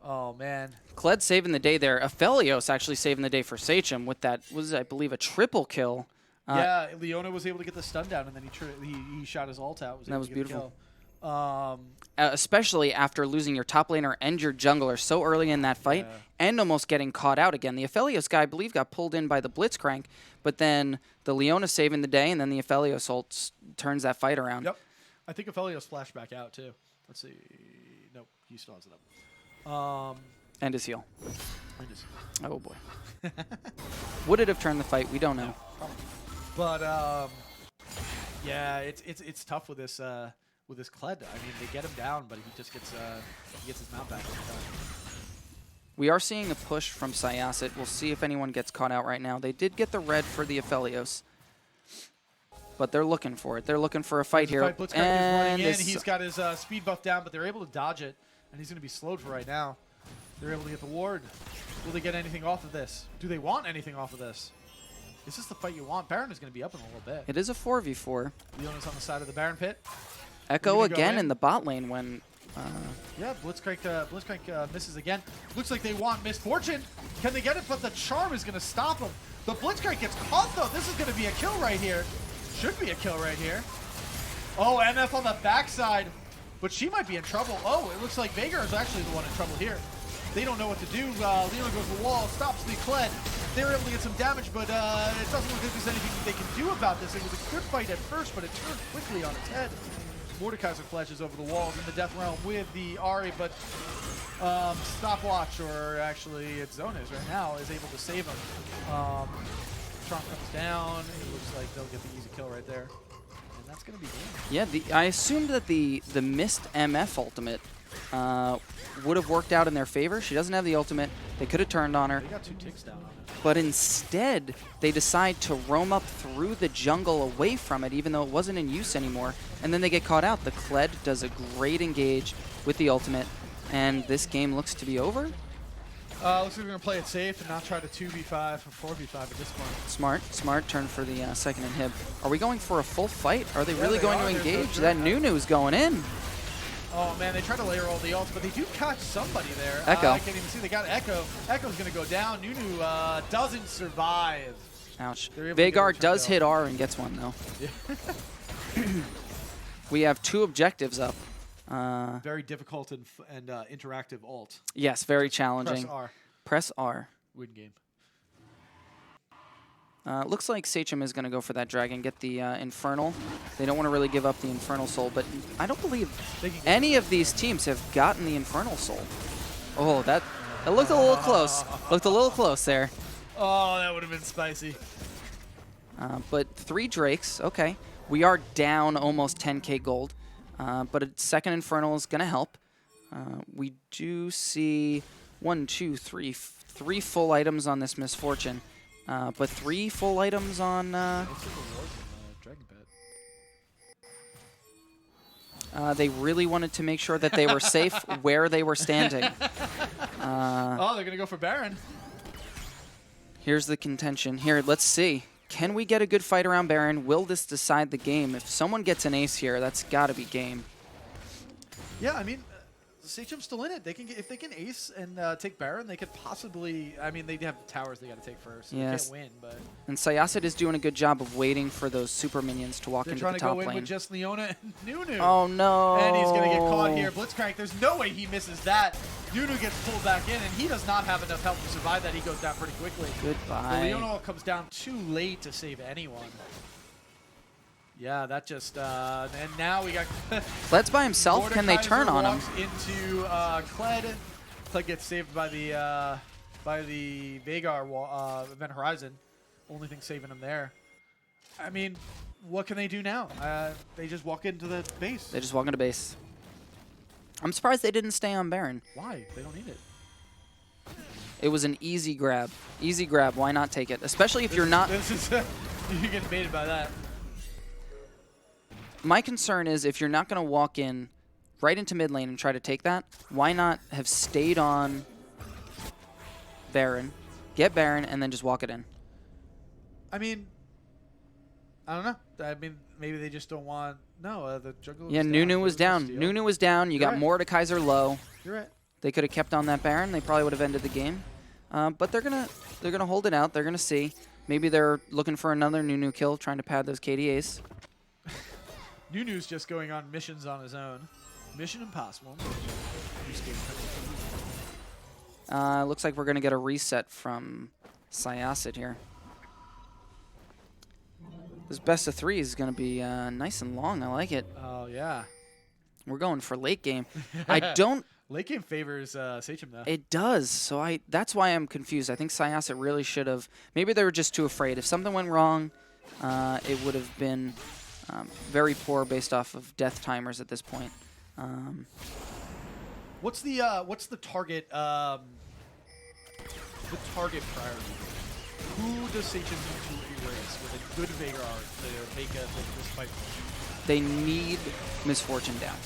Oh, man. Kled saving the day there. Aphelios actually saving the day for Sachem with that, was I believe, a triple kill. Yeah, Leona was able to get the stun down, and then he shot his ult out. That was beautiful. Kill. Especially after losing your top laner and your jungler so early in that fight, and almost getting caught out again. The Aphelios guy, I believe, got pulled in by the Blitzcrank, but then the Leona saving the day, and then the Aphelios ult turns that fight around. Yep. I think Aphelios flashed back out, too. Let's see. Nope, he still has it up. And his heal. I just- Oh, boy. Would it have turned the fight? We don't know. But yeah, it's tough with this Kled. I mean, they get him down, but he just gets his mount back every time. We are seeing a push from Syosset. We'll see if anyone gets caught out right now. They did get the red for the Aphelios, but they're looking for it. They're looking for a fight here. Blitzcrank is running in. He's got his speed buff down, but they're able to dodge it, and he's going to be slowed for right now. They're able to get the ward. Will they get anything off of this? Do they want anything off of this? Is this the fight you want? Baron is going to be up in a little bit. It is a 4v4. Leona's on the side of the Baron pit. Echo again in the bot lane when... Yeah, Blitzcrank misses again. Looks like they want Misfortune. Can they get it? But the charm is going to stop him. The Blitzcrank gets caught, though. This is going to be a kill right here. Should be a kill right here. Oh, MF on the backside. But she might be in trouble. Oh, it looks like Veigar is actually the one in trouble here. They don't know what to do. Leona goes to the wall, stops the Kled. They were able to get some damage, but it doesn't look like there's anything they can do about this. It was a good fight at first, but it turned quickly on its head. Mordekaiser flashes over the walls in the Death Realm with the Ahri, but Stopwatch, or actually it's Zonas right now, is able to save him. Trump comes down. It looks like they'll get the easy kill right there. And that's going to be good. Yeah, I assumed that the missed MF ultimate would have worked out in their favor. She doesn't have the ultimate. They could have turned on her. They got 2 ticks down on it. But instead, they decide to roam up through the jungle away from it, even though it wasn't in use anymore. And then they get caught out. The Kled does a great engage with the ultimate. And this game looks to be over. Looks like we're going to play it safe and not try to 2v5 or 4v5 at this point. Smart turn for the second inhib. Are we going for a full fight? Are they really going to engage? That Nunu's going in. Oh, man, they try to layer all the ults, but they do catch somebody there. Echo. I can't even see. They got Echo. Echo's going to go down. Nunu doesn't survive. Ouch. They're able to get Veigar a does kill. hit R and gets one, though. We have 2 objectives up. Very difficult and interactive ult. Yes, very challenging. Press R. Press R. Win game. Looks like Sachem is going to go for that dragon, get the Infernal. They don't want to really give up the Infernal Soul, but I don't believe any of these teams have gotten the Infernal Soul. Oh, that looked a little close. Looked a little close there. Oh, that would have been spicy. But 3 Drakes, okay. We are down almost 10k gold, but a second Infernal is going to help. We do see 3 full items on this Misfortune. But 3 full items on... they really wanted to make sure that they were safe where they were standing. Oh, they're going to go for Baron. Here's the contention. Here, let's see. Can we get a good fight around Baron? Will this decide the game? If someone gets an ace here, that's got to be game. Yeah, I mean, Sachem's still in it. They can get, if they can ace and take Baron, they could possibly. I mean, they have towers they got to take first. So Yes. They can't win, but And Syosset is doing a good job of waiting for those super minions to walk they're into trying the to top go in lane. with just Leona and Nunu. Oh, no. And he's going to get caught here. Blitzcrank, there's no way he misses that. Nunu gets pulled back in, and he does not have enough help to survive that. He goes down pretty quickly. The Goodbye. Leona comes down too late to save anyone. Yeah, that just, and now we got... Kled's by himself. Can they turn on him? walks into Kled. Kled gets saved by the Veigar Event Horizon. Only thing saving him there. I mean, what can they do now? They just walk into the base. They just walk into base. I'm surprised they didn't stay on Baron. Why? They don't need it. It was an easy grab. Easy grab. Why not take it? Especially if you're not... You get baited by that. My concern is if you're not going to walk in right into mid lane and try to take that, why not have stayed on Baron, get Baron, and then just walk it in? I mean, I don't know. I mean, maybe they just don't want... No, the jungle Yeah, Nunu was down. Nunu was down. You got Mordekaiser low. You're right. They could have kept on that Baron. They probably would have ended the game. But they're gonna hold it out. They're gonna see. Maybe they're looking for another Nunu kill, trying to pad those KDAs. Nunu's just going on missions on his own. Mission Impossible. Looks like we're gonna get a reset from Syosset here. This best of 3 is gonna be nice and long. I like it. Oh yeah. We're going for late game. I don't. Late game favors Sachem though. It does. So that's why I'm confused. I think Syosset really should have. Maybe they were just too afraid. If something went wrong, it would have been very poor based off of death timers at this point. What's the target? The target priority. Who does Sachem need to erase with a good Veigar to make this fight? They need Misfortune down.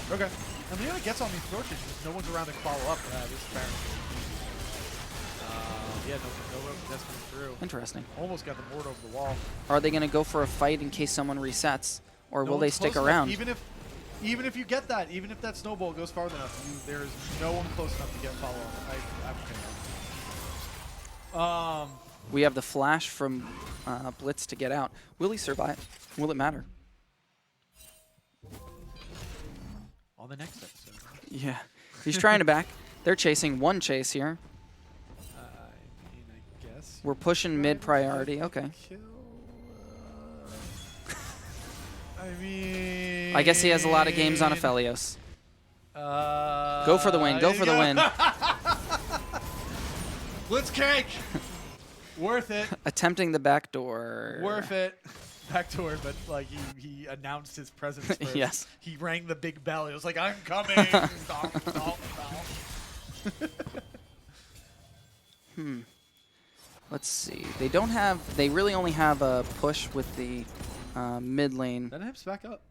Okay. And the other gets on Misfortune is no one's around to follow up. This is Baron. Yeah, no that's coming through. Interesting. Almost got the board over the wall. Are they going to go for a fight in case someone resets, or will they stick close around? Enough. Even if you get that, even if that snowball goes far enough, there is no one close enough to get follow up. We have the flash from Blitz to get out. Will he survive? Will it matter? On the next episode. Yeah. He's trying to back. They're chasing one chase here. I mean, I guess. We're pushing mid priority. Okay. I mean. I guess he has a lot of games on Aphelios. Go for the win. Go for the win. Blitzcrank. Worth it. Attempting the backdoor. Worth it. Backdoor, but like he announced his presence first. Yes. He rang the big bell. He was like, "I'm coming." Stomp, stomp, stomp. Let's see. They don't have. They really only have a push with the mid lane. Then Hibs back up.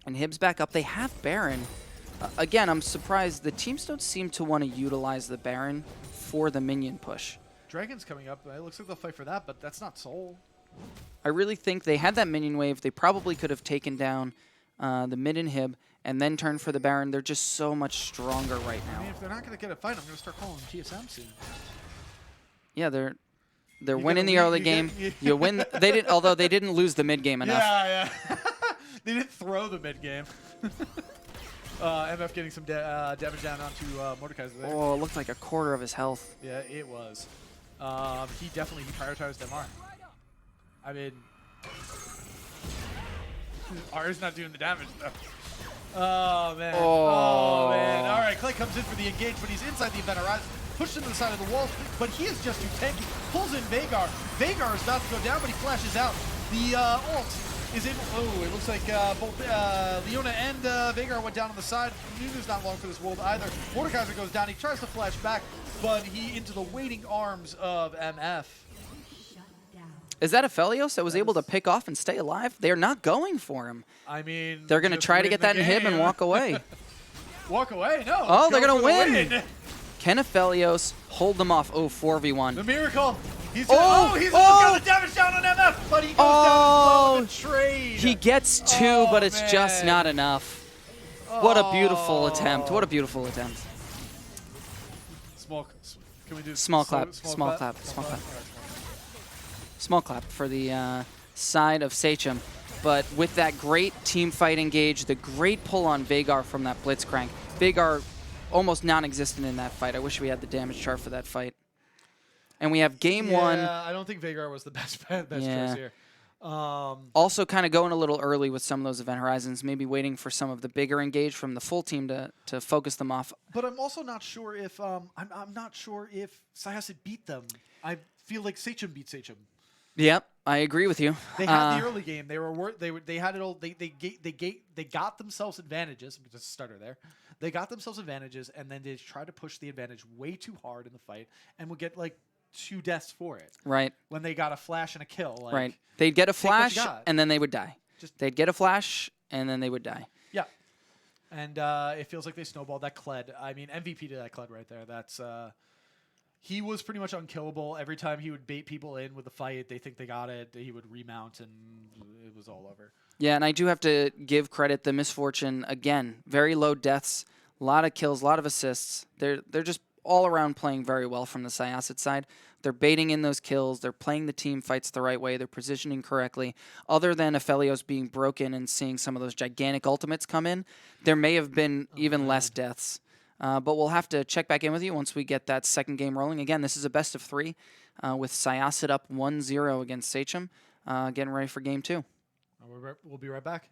And Hibs back up. They have Baron. Again, I'm surprised the teams don't seem to want to utilize the Baron for the minion push. Dragon's coming up. It looks like they'll fight for that, but that's not Soul. I really think they had that minion wave. They probably could have taken down the mid and Hib and then turned for the Baron. They're just so much stronger right now. I mean, if they're not going to get a fight, I'm going to start calling them TSM soon. Yeah, they're winning the early game. You win. They didn't. Although they didn't lose the mid game enough. Yeah. They didn't throw the mid game. MF getting some damage down onto Mordekaiser there. Oh, it looked like a quarter of his health. Yeah, it was. He prioritized MR. I mean, R's not doing the damage though. Oh man. Oh man. All right, Clay comes in for the engage, but he's inside the event horizon. Pushed into the side of the walls, but he is just too tanky. Pulls in Veigar. Veigar is about to go down, but he flashes out. The ult is in. Oh, it looks like both Leona and Veigar went down on the side. Nunu's not long for this world either. Mordekaiser goes down. He tries to flash back, but he into the waiting arms of MF. Is that Aphelios that was able to pick off and stay alive? They're not going for him. I mean, they're going to try to get that in Hib and walk away. Walk away? No. Oh, they're going to win. Can Aphelios hold them off? Oh, 4v1. The miracle. He's he's got the damage down on MF, but he goes down the trade. He gets two, but it's just not enough. What a beautiful attempt. What a beautiful attempt. Can we do small clap? Small clap. Small clap for the side of Sachem. But with that great team fight engage, the great pull on Veigar from that Blitzcrank. Veigar almost non-existent in that fight. I wish we had the damage chart for that fight. And we have game one. Yeah, I don't think Veigar was the best choice here. Also kind of going a little early with some of those event horizons, maybe waiting for some of the bigger engage from the full team to focus them off. But I'm also not sure if I'm not sure if Syosset beat them. I feel like Sachem beat Sachem. Yep, I agree with you. They had the early game. They were they had it all. They got themselves advantages. Just a starter there. They got themselves advantages, and then they tried to push the advantage way too hard in the fight, and would get like 2 deaths for it. Right. When they got a flash and a kill. Like, Right. They'd get a take what you flash got. and then they would die. Just- They'd get a flash and then they would die. Yeah. And it feels like they snowballed that Kled. I mean, MVP to that Kled right there. That's he was pretty much unkillable. Every time he would bait people in with the fight, they think they got it. He would remount, and it was all over. Yeah, and I do have to give credit the Misfortune again. Very low deaths, a lot of kills, a lot of assists. They're just all around playing very well from the Syosset side. They're baiting in those kills. They're playing the team fights the right way. They're positioning correctly. Other than Aphelios being broken and seeing some of those gigantic ultimates come in, there may have been even less deaths. But we'll have to check back in with you once we get that second game rolling. Again, this is a best of 3 with Syosset up 1-0 against Sachem, getting ready for game 2. We'll be right back.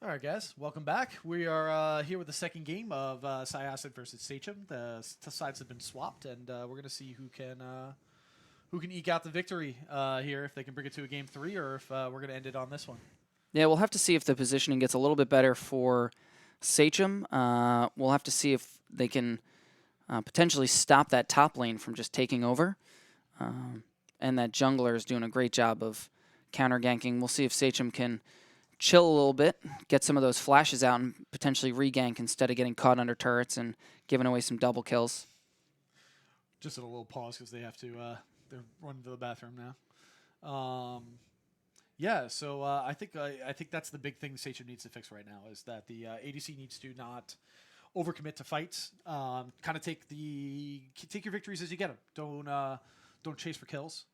All right, guys, welcome back. We are here with the second game of Syosset versus Sachem. The sides have been swapped, and we're going to see who can eke out the victory here, if they can bring it to a game 3, or if we're going to end it on this one. Yeah, we'll have to see if the positioning gets a little bit better for Sachem. We'll have to see if they can potentially stop that top lane from just taking over. And that jungler is doing a great job of counter-ganking. We'll see if Sachem can chill a little bit, get some of those flashes out, and potentially re-gank instead of getting caught under turrets and giving away some double kills. Just a little pause because they have to, they're running to the bathroom now. Yeah, so I think that's the big thing Sachem needs to fix right now, is that the ADC needs to not overcommit to fights. Kind of take your victories as you get them. Don't chase for kills.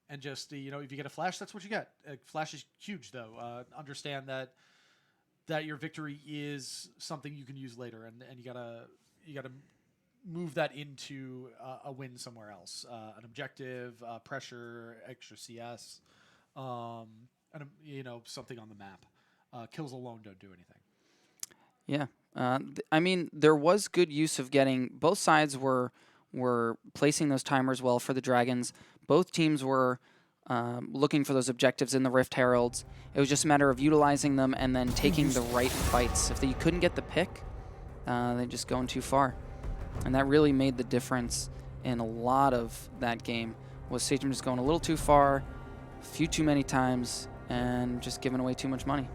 And just, if you get a flash, that's what you get. Flash is huge, though. Understand that your victory is something you can use later, and you gotta move that into a win somewhere else. An objective, pressure, extra CS, and something on the map. Kills alone don't do anything. Yeah, I mean, there was good use of getting. Both sides were placing those timers well for the Dragons. Both teams were looking for those objectives in the Rift Heralds. It was just a matter of utilizing them and then taking the right fights. If you couldn't get the pick, they're just going too far. And that really made the difference in a lot of that game, was Sachem just going a little too far, a few too many times, and just giving away too much money.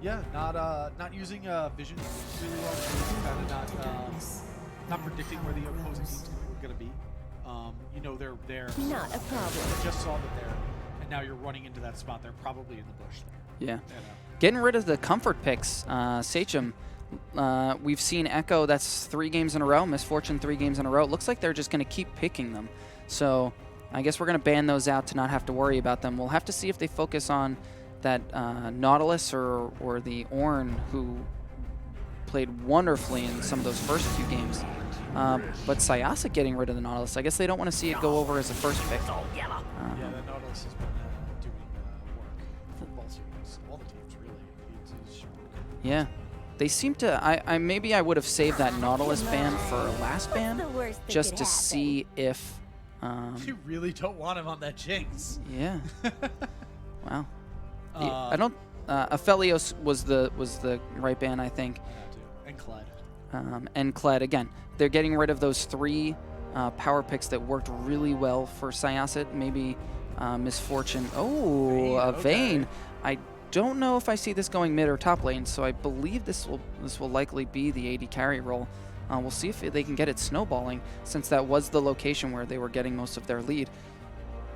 Yeah, not using vision really well, kind of not predicting where the opposing team's going to be. They're there. Not a problem. You just saw that there, and now you're running into that spot. They're probably in the bush there. Yeah. Getting rid of the comfort picks. Sachem, we've seen Echo, that's 3 games in a row. Misfortune 3 games in a row. It looks like they're just going to keep picking them. So I guess we're going to ban those out to not have to worry about them. We'll have to see if they focus on that Nautilus or the Ornn, who played wonderfully in some of those first few games. But Syosset getting rid of the Nautilus, I guess they don't want to see it go over as a first pick. Yeah, the Nautilus has been doing work for both teams. All the teams, really. Yeah. They seem to... maybe I would have saved that Nautilus ban for a last ban, just to see if... you really don't want him on that Jinx. Yeah. Wow. I don't... Aphelios was the right ban, I think. And Clyde. And Clyde, again, they're getting rid of those 3 power picks that worked really well for Syosset. Maybe Misfortune. Oh, a Vayne. I don't know if I see this going mid or top lane, so I believe this will likely be the AD carry role. We'll see if they can get it snowballing, since that was the location where they were getting most of their lead.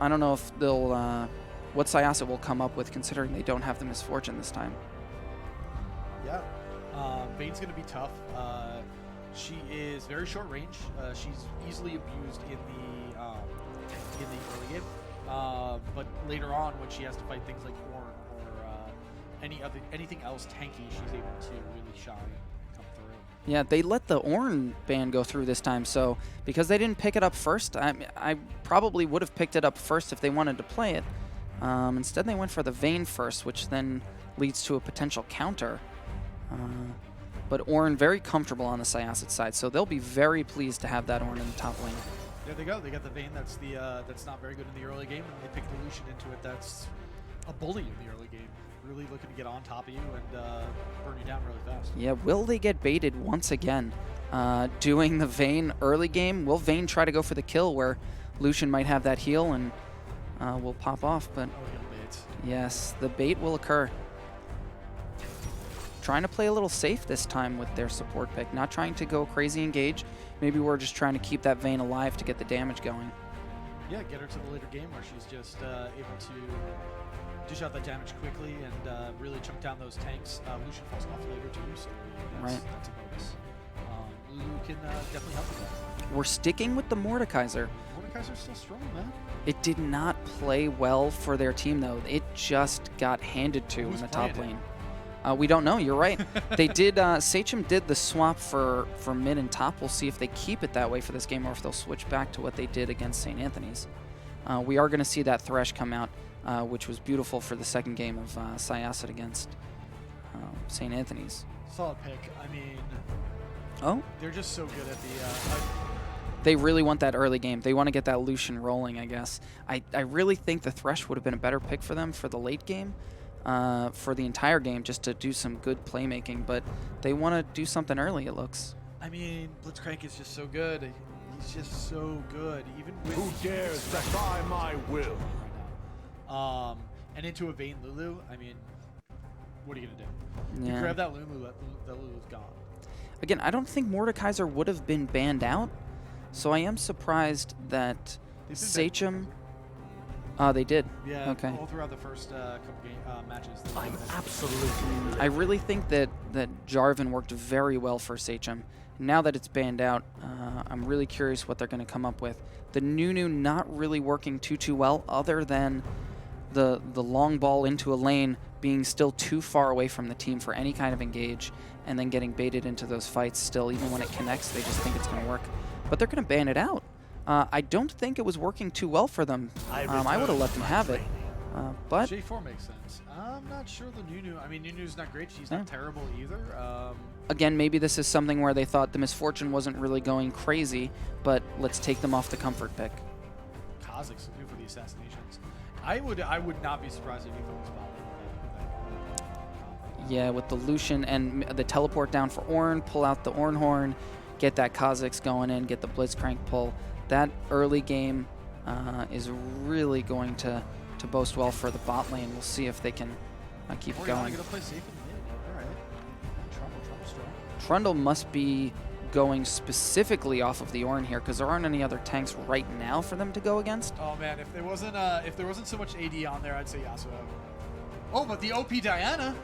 I don't know if they'll... what Syosset will come up with, considering they don't have the Misfortune this time. Yeah. Vayne's going to be tough. She is very short range. She's easily abused in the early game. But later on, when she has to fight things like Ornn or anything else tanky, she's able to really shine and come through. Yeah, they let the Ornn ban go through this time, so because they didn't pick it up first, I probably would have picked it up first if they wanted to play it. Instead, they went for the Vayne first, which then leads to a potential counter. But Ornn very comfortable on the Syosset side, so they'll be very pleased to have that Ornn in the top lane. There they go. They got the Vayne that's not very good in the early game, and they picked the Lucian into it that's a bully in the early game. Really looking to get on top of you and burn you down really fast. Yeah, will they get baited once again? Doing the Vayne early game, will Vayne try to go for the kill where Lucian might have that heal and will pop off? But yes, the bait will occur. Trying to play a little safe this time with their support pick, not trying to go crazy engage. Maybe we're just trying to keep that Vayne alive to get the damage going. Yeah, get her to the later game where she's just able to dish out that damage quickly and really chunk down those tanks. Lucian falls off later too, so that's a bonus. Lulu can definitely help with that. We're sticking with the Mordekaiser. Mordekaiser's still strong, man. It did not play well for their team, though. It just got handed to in the top lane. We don't know. You're right. They did. Sachem did the swap for mid and top. We'll see if they keep it that way for this game or if they'll switch back to what they did against St. Anthony's. We are going to see that Thresh come out, which was beautiful for the second game of Syosset against St. Anthony's. Solid pick. I mean, Oh, they're just so good at the. they really want that early game. They want to get that Lucian rolling, I guess. I really think the Thresh would have been a better pick for them for the late game, for the entire game, just to do some good playmaking. But they want to do something early, it looks. I mean, Blitzcrank is just so good. He's just so good, even with. Who dares defy my will? Right now. And into a Vayne Lulu. I mean, what are you gonna do? Yeah. You grab that Lulu, that Lulu's gone. Again, I don't think Mordekaiser would have been banned out, so I am surprised that Sachem. They did. Yeah. Okay. All throughout the first couple matches. I'm absolutely. I really think that Jarvan worked very well for Sachem. Now that it's banned out, I'm really curious what they're going to come up with. The Nunu not really working too well, other than the long ball into a lane being still too far away from the team for any kind of engage, and then getting baited into those fights still. Even when it connects, they just think it's going to work. But they're going to ban it out. I don't think it was working too well for them. I would have let them have it. But J4 makes sense. I'm not sure the Nunu. I mean, Nunu's not great. She's not terrible either. Again, maybe this is something where they thought the Misfortune wasn't really going crazy, but let's take them off the comfort pick. Kazakhs will do for the assassinations. I would not be surprised if he focused Bali. Yeah, with the Lucian and the teleport down for Ornn, pull out the Ornn Horn, get that Kazakhs going in, get the Blitzcrank pull. That early game is really going to boast well for the bot lane. We'll see if they can keep going. Gonna play safe in mid. All right. Trundle strong. Trundle must be going specifically off of the Ornn here, because there aren't any other tanks right now for them to go against. Oh man, if there wasn't so much AD on there, I'd say Yasuo. Oh, but the OP Diana.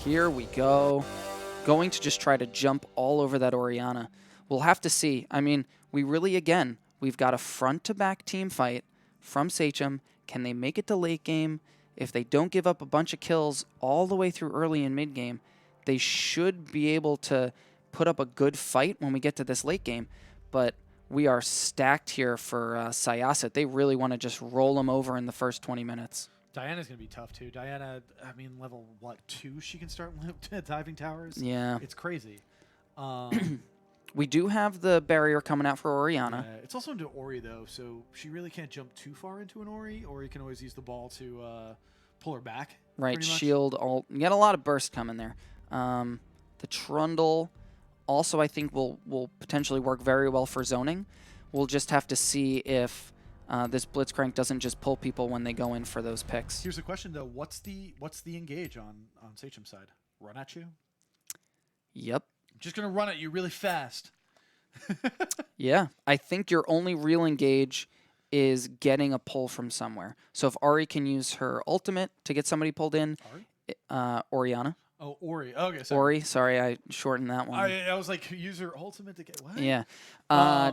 Here we go. Going to just try to jump all over that Orianna. We'll have to see. I mean, we've got a front-to-back team fight from Sachem. Can they make it to late game? If they don't give up a bunch of kills all the way through early and mid game, they should be able to put up a good fight when we get to this late game. But we are stacked here for Syosset. They really want to just roll them over in the first 20 minutes. Diana's going to be tough, too. Diana, I mean, level, 2 she can start diving towers? Yeah. It's crazy. We do have the barrier coming out for Orianna. Yeah, it's also into Ori, though, so she really can't jump too far into an Ori, or you can always use the ball to pull her back. Right, shield, all. You got a lot of burst coming there. The Trundle also, I think, will potentially work very well for zoning. We'll just have to see if this Blitzcrank doesn't just pull people when they go in for those picks. Here's the question, though. What's the engage on Sachem's side? Run at you? Yep. I'm just going to run at you really fast. Yeah, I think your only real engage is getting a pull from somewhere. So if Ari can use her ultimate to get somebody pulled in, Orianna. Oh, Ori. Okay, sorry. Ori, sorry, I shortened that one. I was like, use her ultimate to get what? Yeah.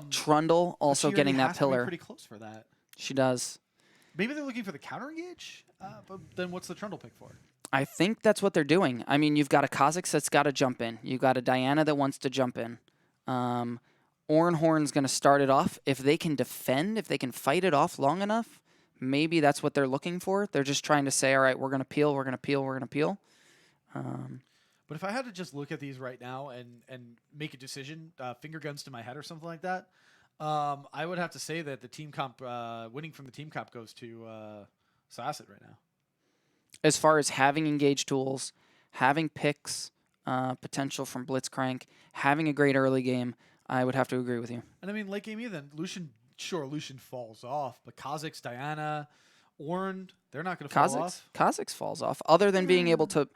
Trundle also she getting already that has to be pillar. pretty close for that. She does. Maybe they're looking for the counter engage, but then what's the Trundle pick for? I think that's what they're doing. I mean, you've got a Kazakhs that's got to jump in. You've got a Diana that wants to jump in. Ornn Horn's going to start it off. If they can defend, if they can fight it off long enough, maybe that's what they're looking for. They're just trying to say, all right, we're going to peel, we're going to peel, we're going to peel. But if I had to just look at these right now and make a decision, finger guns to my head or something like that, I would have to say that the team comp, winning from the team comp goes to Syosset right now. As far as having engaged tools, having picks, potential from Blitzcrank, having a great early game, I would have to agree with you. And I mean, late game even, Lucian falls off, but Kazakhs, Diana, Ornn, they're not going to fall off. Kazakhs falls off, other than being able to...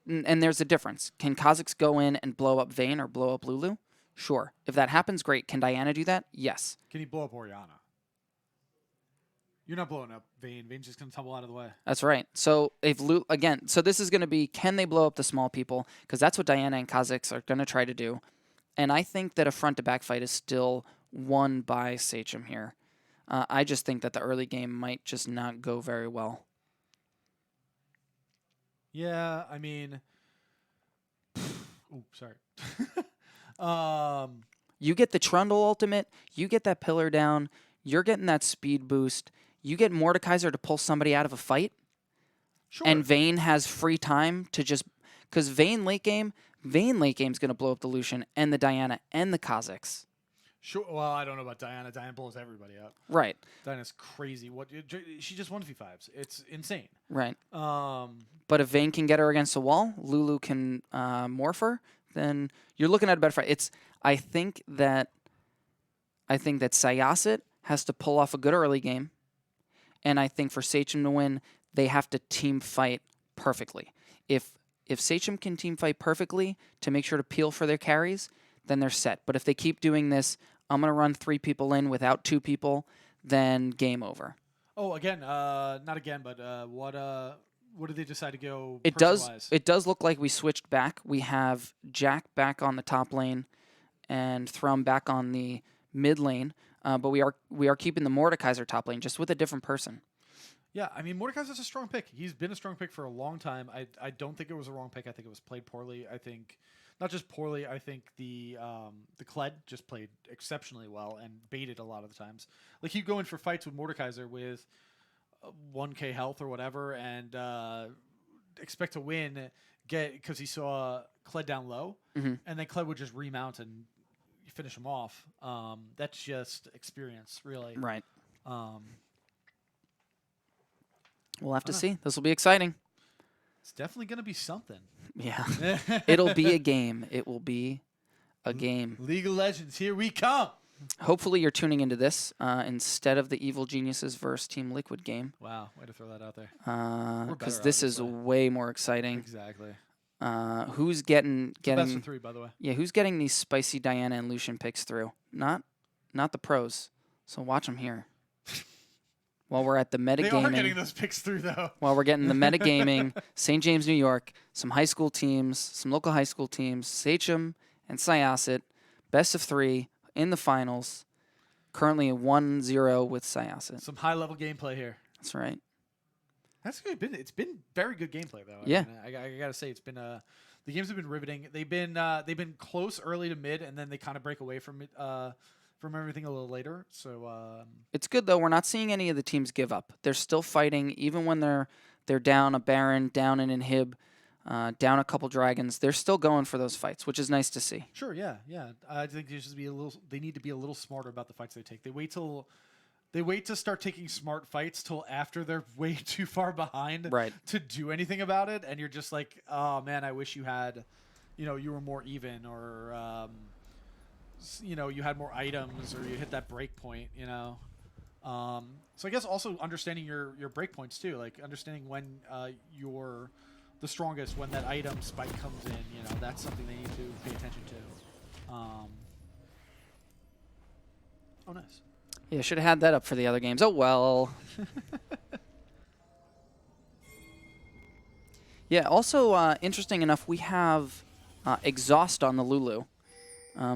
And there's a difference. Can Kazakhs go in and blow up Vayne or blow up Lulu? Sure. If that happens, great. Can Diana do that? Yes. Can he blow up Orianna? You're not blowing up Vayne. Vayne's just going to tumble out of the way. That's right. So if so this is going to be, can they blow up the small people? Because that's what Diana and Kazakhs are going to try to do. And I think that a front-to-back fight is still won by Sachem here. I just think that the early game might just not go very well. Yeah, I mean... Ooh, sorry. You get the Trundle ultimate, you get that pillar down, you're getting that speed boost, you get Mordekaiser to pull somebody out of a fight, Sure. and Vayne has free time to just... Because Vayne late game's going to blow up the Lucian and the Diana and the Kha'Zix. Sure. Well, I don't know about Diana. Diana blows everybody up. Right. Diana's crazy. She just 1v5s. It's insane. Right. But if Vayne can get her against a wall, Lulu can morph her, then you're looking at a better fight. I think that Syosset has to pull off a good early game, and I think for Sachem to win, they have to team fight perfectly. If Sachem can team fight perfectly to make sure to peel for their carries, then they're set. But if they keep doing this, I'm going to run 3 people in without 2 people, then game over. Oh, again, not again, but what did they decide to go? It does look like we switched back. We have Jack back on the top lane and Thrum back on the mid lane, but we are keeping the Mordekaiser top lane just with a different person. Yeah, I mean, Mordekaiser's a strong pick. He's been a strong pick for a long time. I don't think it was a wrong pick. I think it was played poorly. I think not just poorly. I think the Kled just played exceptionally well and baited a lot of the times. Like he'd go in for fights with Mordekaiser with 1k health or whatever and expect to win because he saw Kled down low, and then Kled would just remount and finish him off. That's just experience, really. Right. We'll have to see. This will be exciting. It's definitely going to be something. Yeah. It'll be a game. It will be a game. League of Legends, here we come. Hopefully you're tuning into this instead of the Evil Geniuses versus Team Liquid game. Wow, way to throw that out there. Because this is way more exciting. Exactly. Who's getting best of 3, by the way. Yeah, who's getting these spicy Diana and Lucian picks through? Not the pros. So watch them here. While we're at the metagaming. They are getting those picks through, though. While we're getting the metagaming, St. James, New York, some high school teams, some local high school teams, Sachem and Syosset, best of 3 in the finals. Currently a 1-0 with Syosset. Some high-level gameplay here. That's right. That's good. It's been very good gameplay, though. Yeah. I gotta say, it's been the games have been riveting. They've been close early to mid, and then they kind of break away from it. From everything a little later, so it's good though. We're not seeing any of the teams give up. They're still fighting, even when they're down a Baron, down an Inhib, down a couple Dragons. They're still going for those fights, which is nice to see. Sure, yeah. I think they need to be a little smarter about the fights they take. They wait to start taking smart fights till after they're way too far behind, right, to do anything about it. And you're just like, oh man, I wish you had, you were more even, or you had more items, or you hit that break point, So I guess also understanding your break points too, like understanding when you're the strongest, when that item spike comes in, that's something they need to pay attention to. Oh, nice. Yeah, should have had that up for the other games. Oh, well. Yeah, also interesting enough, we have Exhaust on the Lulu.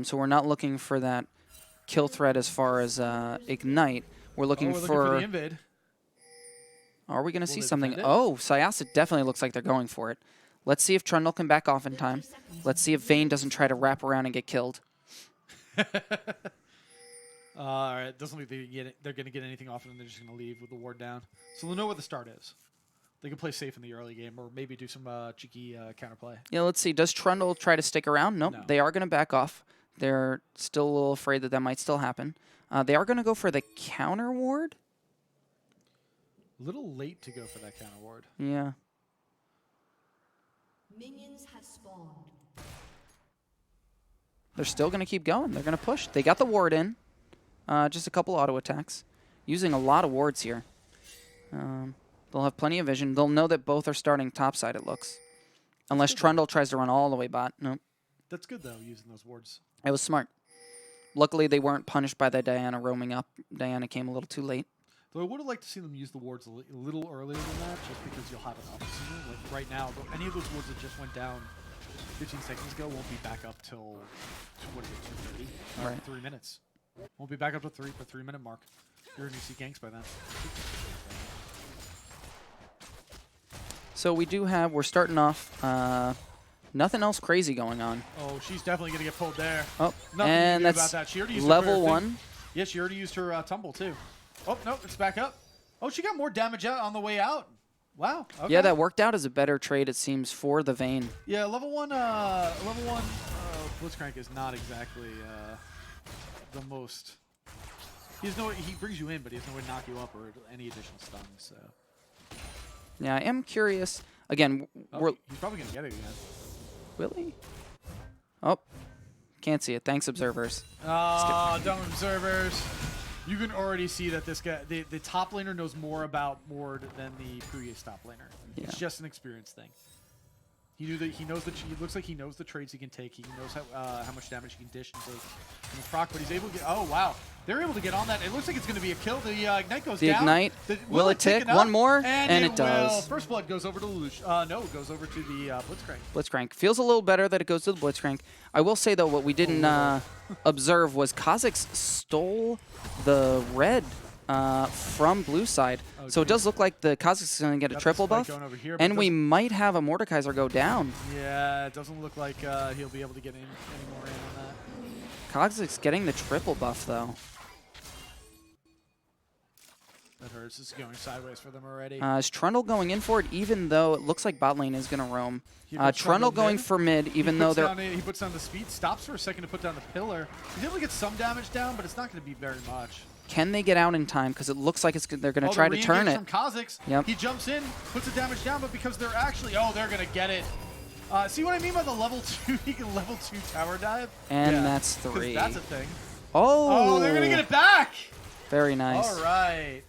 So we're not looking for that kill threat as far as Ignite. We're looking for the invid. Are we going to see something? Oh, Syosset definitely looks like they're going for it. Let's see if Trundle can back off in time. Let's see if Vayne doesn't try to wrap around and get killed. All right, doesn't look like they're going to get anything off, and they're just going to leave with the ward down. So they'll know what the start is. They can play safe in the early game, or maybe do some cheeky counterplay. Yeah, let's see. Does Trundle try to stick around? Nope. No. They are going to back off. They're still a little afraid that might still happen. They are going to go for the counter ward. A little late to go for that counter ward. Yeah. Minions have spawned. They're still going to keep going. They're going to push. They got the ward in. Just a couple auto attacks. Using a lot of wards here. They'll have plenty of vision. They'll know that both are starting topside, it looks. Unless Trundle tries to run all the way bot. Nope. That's good, though, using those wards. It was smart. Luckily, they weren't punished by that Diana roaming up. Diana came a little too late. Though I would have liked to see them use the wards a little earlier than that, just because you'll have an opportunity. Like right now, any of those wards that just went down 15 seconds ago won't be back up till, what is it, 2:30? Right. 3 minutes. Won't be back up to the 3-minute mark. You're going to see ganks by then. So we do have, we're starting off, nothing else crazy going on. Oh, she's definitely going to get pulled there. Oh, nothing and about that's that. She already used level 1. Yeah, she already used her tumble, too. Oh, no, it's back up. Oh, she got more damage out on the way out. Wow. Okay. Yeah, that worked out as a better trade, it seems, for the Vayne. Yeah, level one Blitzcrank is not exactly the most. He brings you in, but he has no way to knock you up or any additional stuns. So. Yeah, I am curious. Again, we're he's probably gonna get it again. really. Oh, can't see it. Thanks, observers. Ah, dumb observers. You can already see that this guy, the top laner, knows more about Ward than the previous top laner. Yeah. It's just an experience thing. He knows that. He looks like he knows the trades he can take. He knows how much damage he can dish and take from the proc. But he's able to get. Oh wow, they're able to get on that. It looks like it's going to be a kill. The ignite goes The down. Ignite. Will it tick? One more, and it does. First blood goes over to Lush. No, it goes over to the Blitzcrank. Blitzcrank feels a little better that it goes to the Blitzcrank. I will say though, what we didn't observe was Kha'Zix stole the red from blue side. Oh, so it does look like the Kha'Zix is going to get a triple buff, here, and we might have a Mordekaiser go down. Yeah, it doesn't look like he'll be able to get any more in on that. Kha'Zix getting the triple buff though. That hurts. This is going sideways for them already. Is Trundle going in for it, even though it looks like bot lane is going to roam? Trundle Trundle going mid. for mid, even though they're... He puts down the speed, stops for a second to put down the pillar. He's able to get some damage down, but it's not going to be very much. Can they get out in time? Because it looks like they're going to try to turn it. From Kha'Zix. Yep. He jumps in, puts the damage down, but because they're actually... Oh, they're going to get it. See what I mean by the level 2? He can level 2 tower dive? And yeah, that's 3. That's a thing. Oh! They're going to get it back! Very nice. All right.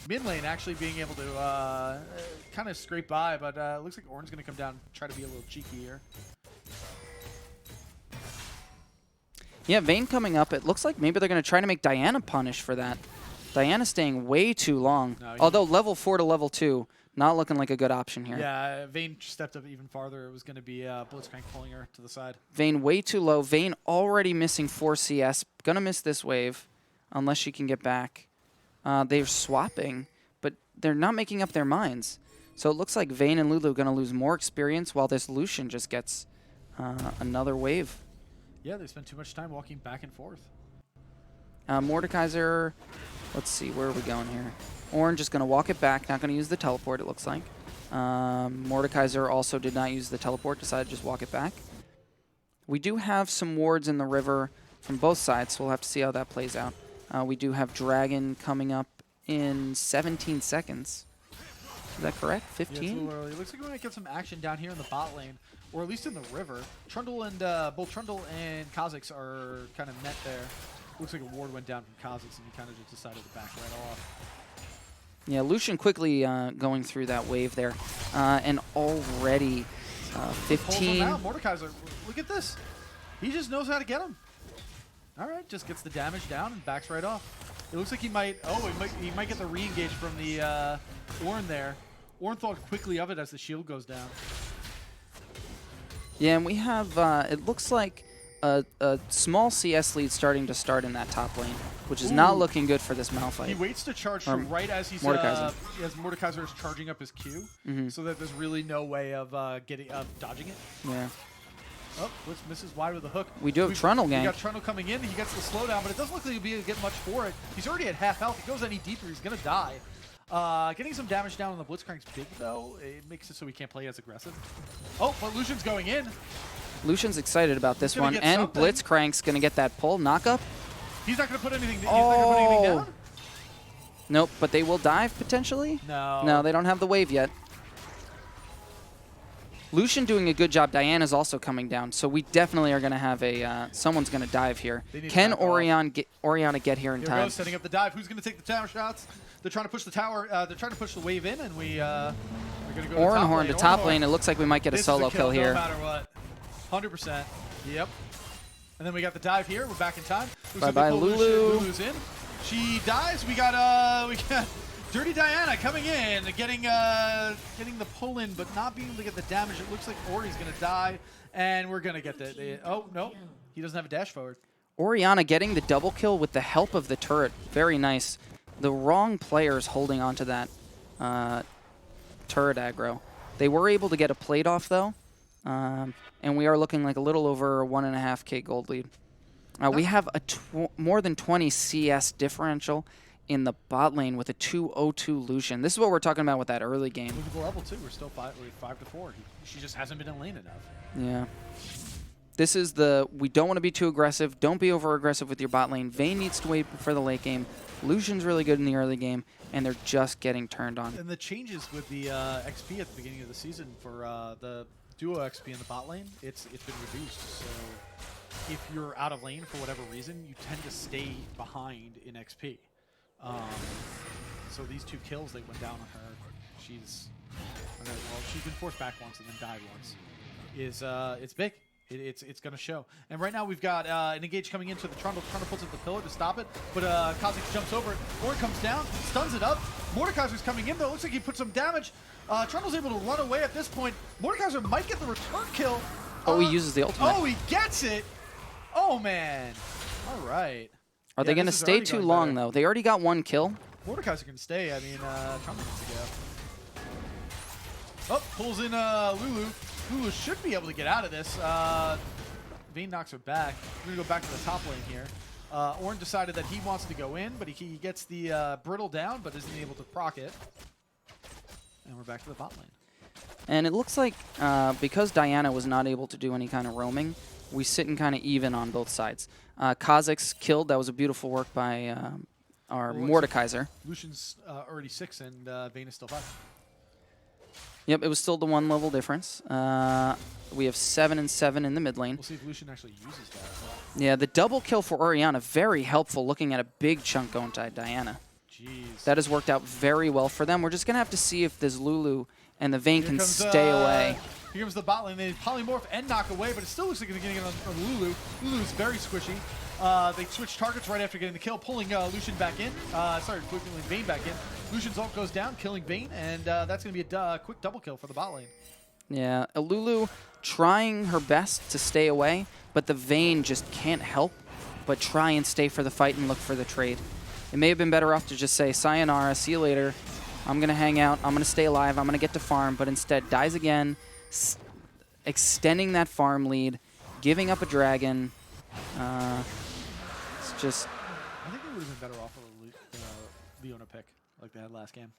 Mid lane actually being able to kind of scrape by, but it looks like Ornn's going to come down and try to be a little cheeky here. Yeah, Vayne coming up. It looks like maybe they're going to try to make Diana punish for that. Diana staying way too long. No, although level 4 to level 2, not looking like a good option here. Yeah, Vayne stepped up even farther. It was going to be Blitzcrank pulling her to the side. Vayne way too low. Vayne already missing 4 CS. Going to miss this wave unless she can get back. They're swapping, but they're not making up their minds. So it looks like Vayne and Lulu are going to lose more experience while this Lucian just gets another wave. Yeah, they spend too much time walking back and forth. Mordekaiser, let's see, where are we going here? Ornn just going to walk it back, not going to use the teleport, it looks like. Mordekaiser also did not use the teleport, decided to just walk it back. We do have some wards in the river from both sides, so we'll have to see how that plays out. We do have Dragon coming up in 17 seconds. Is that correct? 15? Yeah, it's a little early. It looks like we might get some action down here in the bot lane, or at least in the river. Trundle and both Trundle and Kha'Zix are kind of met there. Looks like a ward went down from Kha'Zix, and he kind of just decided to back right off. Yeah, Lucian quickly going through that wave there, and already 15. Pulls him out. Mordekaiser, look at this. He just knows how to get him. All right, just gets the damage down and backs right off. It looks like he might. Oh, he might get the re-engage from the Ornn there. Ornn thought quickly of it as the shield goes down. Yeah, and we have. It looks like a small CS lead starting to start in that top lane, which is not looking good for this Malphite. He waits to charge right as he's Mordekaiser. As Mordekaiser is charging up his Q, so that there's really no way of dodging it. Yeah. Oh, Blitz misses wide with a hook. We do have Trundle gank. We got Trundle coming in. He gets the slowdown, but it doesn't look like he'll be able to get much for it. He's already at half health. If he goes any deeper, he's going to die. Getting some damage down on the Blitzcrank's big, though. It makes it so he can't play as aggressive. Oh, but Lucian's going in. Lucian's excited about this one, and Blitzcrank's going to get that pull. Knock-up. He's not going to put anything down? Nope, but they will dive, potentially? No. No, they don't have the wave yet. Lucian doing a good job. Diana's also coming down, so we definitely are going to have a someone's going to dive here. Can Orianna get here in time? Here goes, setting up the dive. Who's going to take the tower shots? They're trying to push the tower. They're trying to push the wave in, and we are going to go Ornhorn to top lane. It looks like we might get a solo kill here. No matter what. 100%. Yep. And then we got the dive here. We're back in time. Bye-bye, Lulu. Lulu's in. She dies. We got Dirty Diana coming in, getting the pull in, but not being able to get the damage. It looks like Ori's going to die, and we're going to get the oh, no. He doesn't have a dash forward. Orianna getting the double kill with the help of the turret. Very nice. The wrong players holding onto that turret aggro. They were able to get a plate off, though, and we are looking like a little over 1.5K gold lead. We have a more than 20 CS differential in the bot lane with a 2-0-2 Lucian. This is what we're talking about with that early game. Look at the level too. We're still 5-4. She just hasn't been in lane enough. Yeah. This is we don't want to be too aggressive. Don't be over-aggressive with your bot lane. Vayne needs to wait for the late game. Lucian's really good in the early game, and they're just getting turned on. And the changes with the XP at the beginning of the season for the duo XP in the bot lane, it's been reduced. So if you're out of lane for whatever reason, you tend to stay behind in XP. So these 2 kills they went down on her. She's been forced back once and then died once. It's big. It's going to show. And right now we've got an engage coming into the Trundle. Trundle puts up the pillar to stop it, but Kha'Zix jumps over it. Ornn comes down, stuns it up. Mordekaiser's coming in, though. Looks like he put some damage. Trundle's able to run away at this point. Mordekaiser might get the return kill. Oh, he uses the ultimate. Oh, he gets it. Oh, man. All right. Are they going to stay too long, though? They already got 1 kill. Mordekaiser can stay. I mean, Trundle needs to go. Oh, pulls in Lulu. Lulu should be able to get out of this. Vayne knocks her back. We're going to go back to the top lane here. Ornn decided that he wants to go in, but he gets the brittle down, but isn't able to proc it. And we're back to the bot lane. And it looks like because Diana was not able to do any kind of roaming, we sit in kind of even on both sides. Kha'Zix killed. That was a beautiful work by our Mordekaiser. Lucian's already 6, and Vayne is still 5. Yep, it was still the 1 level difference. We have 7 and 7 in the mid lane. We'll see if Lucian actually uses that as well. Yeah, the double kill for Orianna, very helpful looking at a big chunk going to Diana. Jeez. That has worked out very well for them. We're just going to have to see if this Lulu and the Vayne can stay away. Here comes the bot lane. They polymorph and knock away, but it still looks like they're getting it on Lulu. Lulu is very squishy. They switch targets right after getting the kill, pulling Lucian back in. Pulling Vayne back in. Lucian's ult goes down, killing Vayne, and that's going to be a quick double kill for the bot lane. Yeah, Lulu trying her best to stay away, but the Vayne just can't help but try and stay for the fight and look for the trade. It may have been better off to just say, sayonara, see you later. I'm going to hang out. I'm going to stay alive. I'm going to get to farm, but instead dies again, extending that farm lead, giving up a dragon. It's just... I think it would have been better off with a Leona pick like they had last game.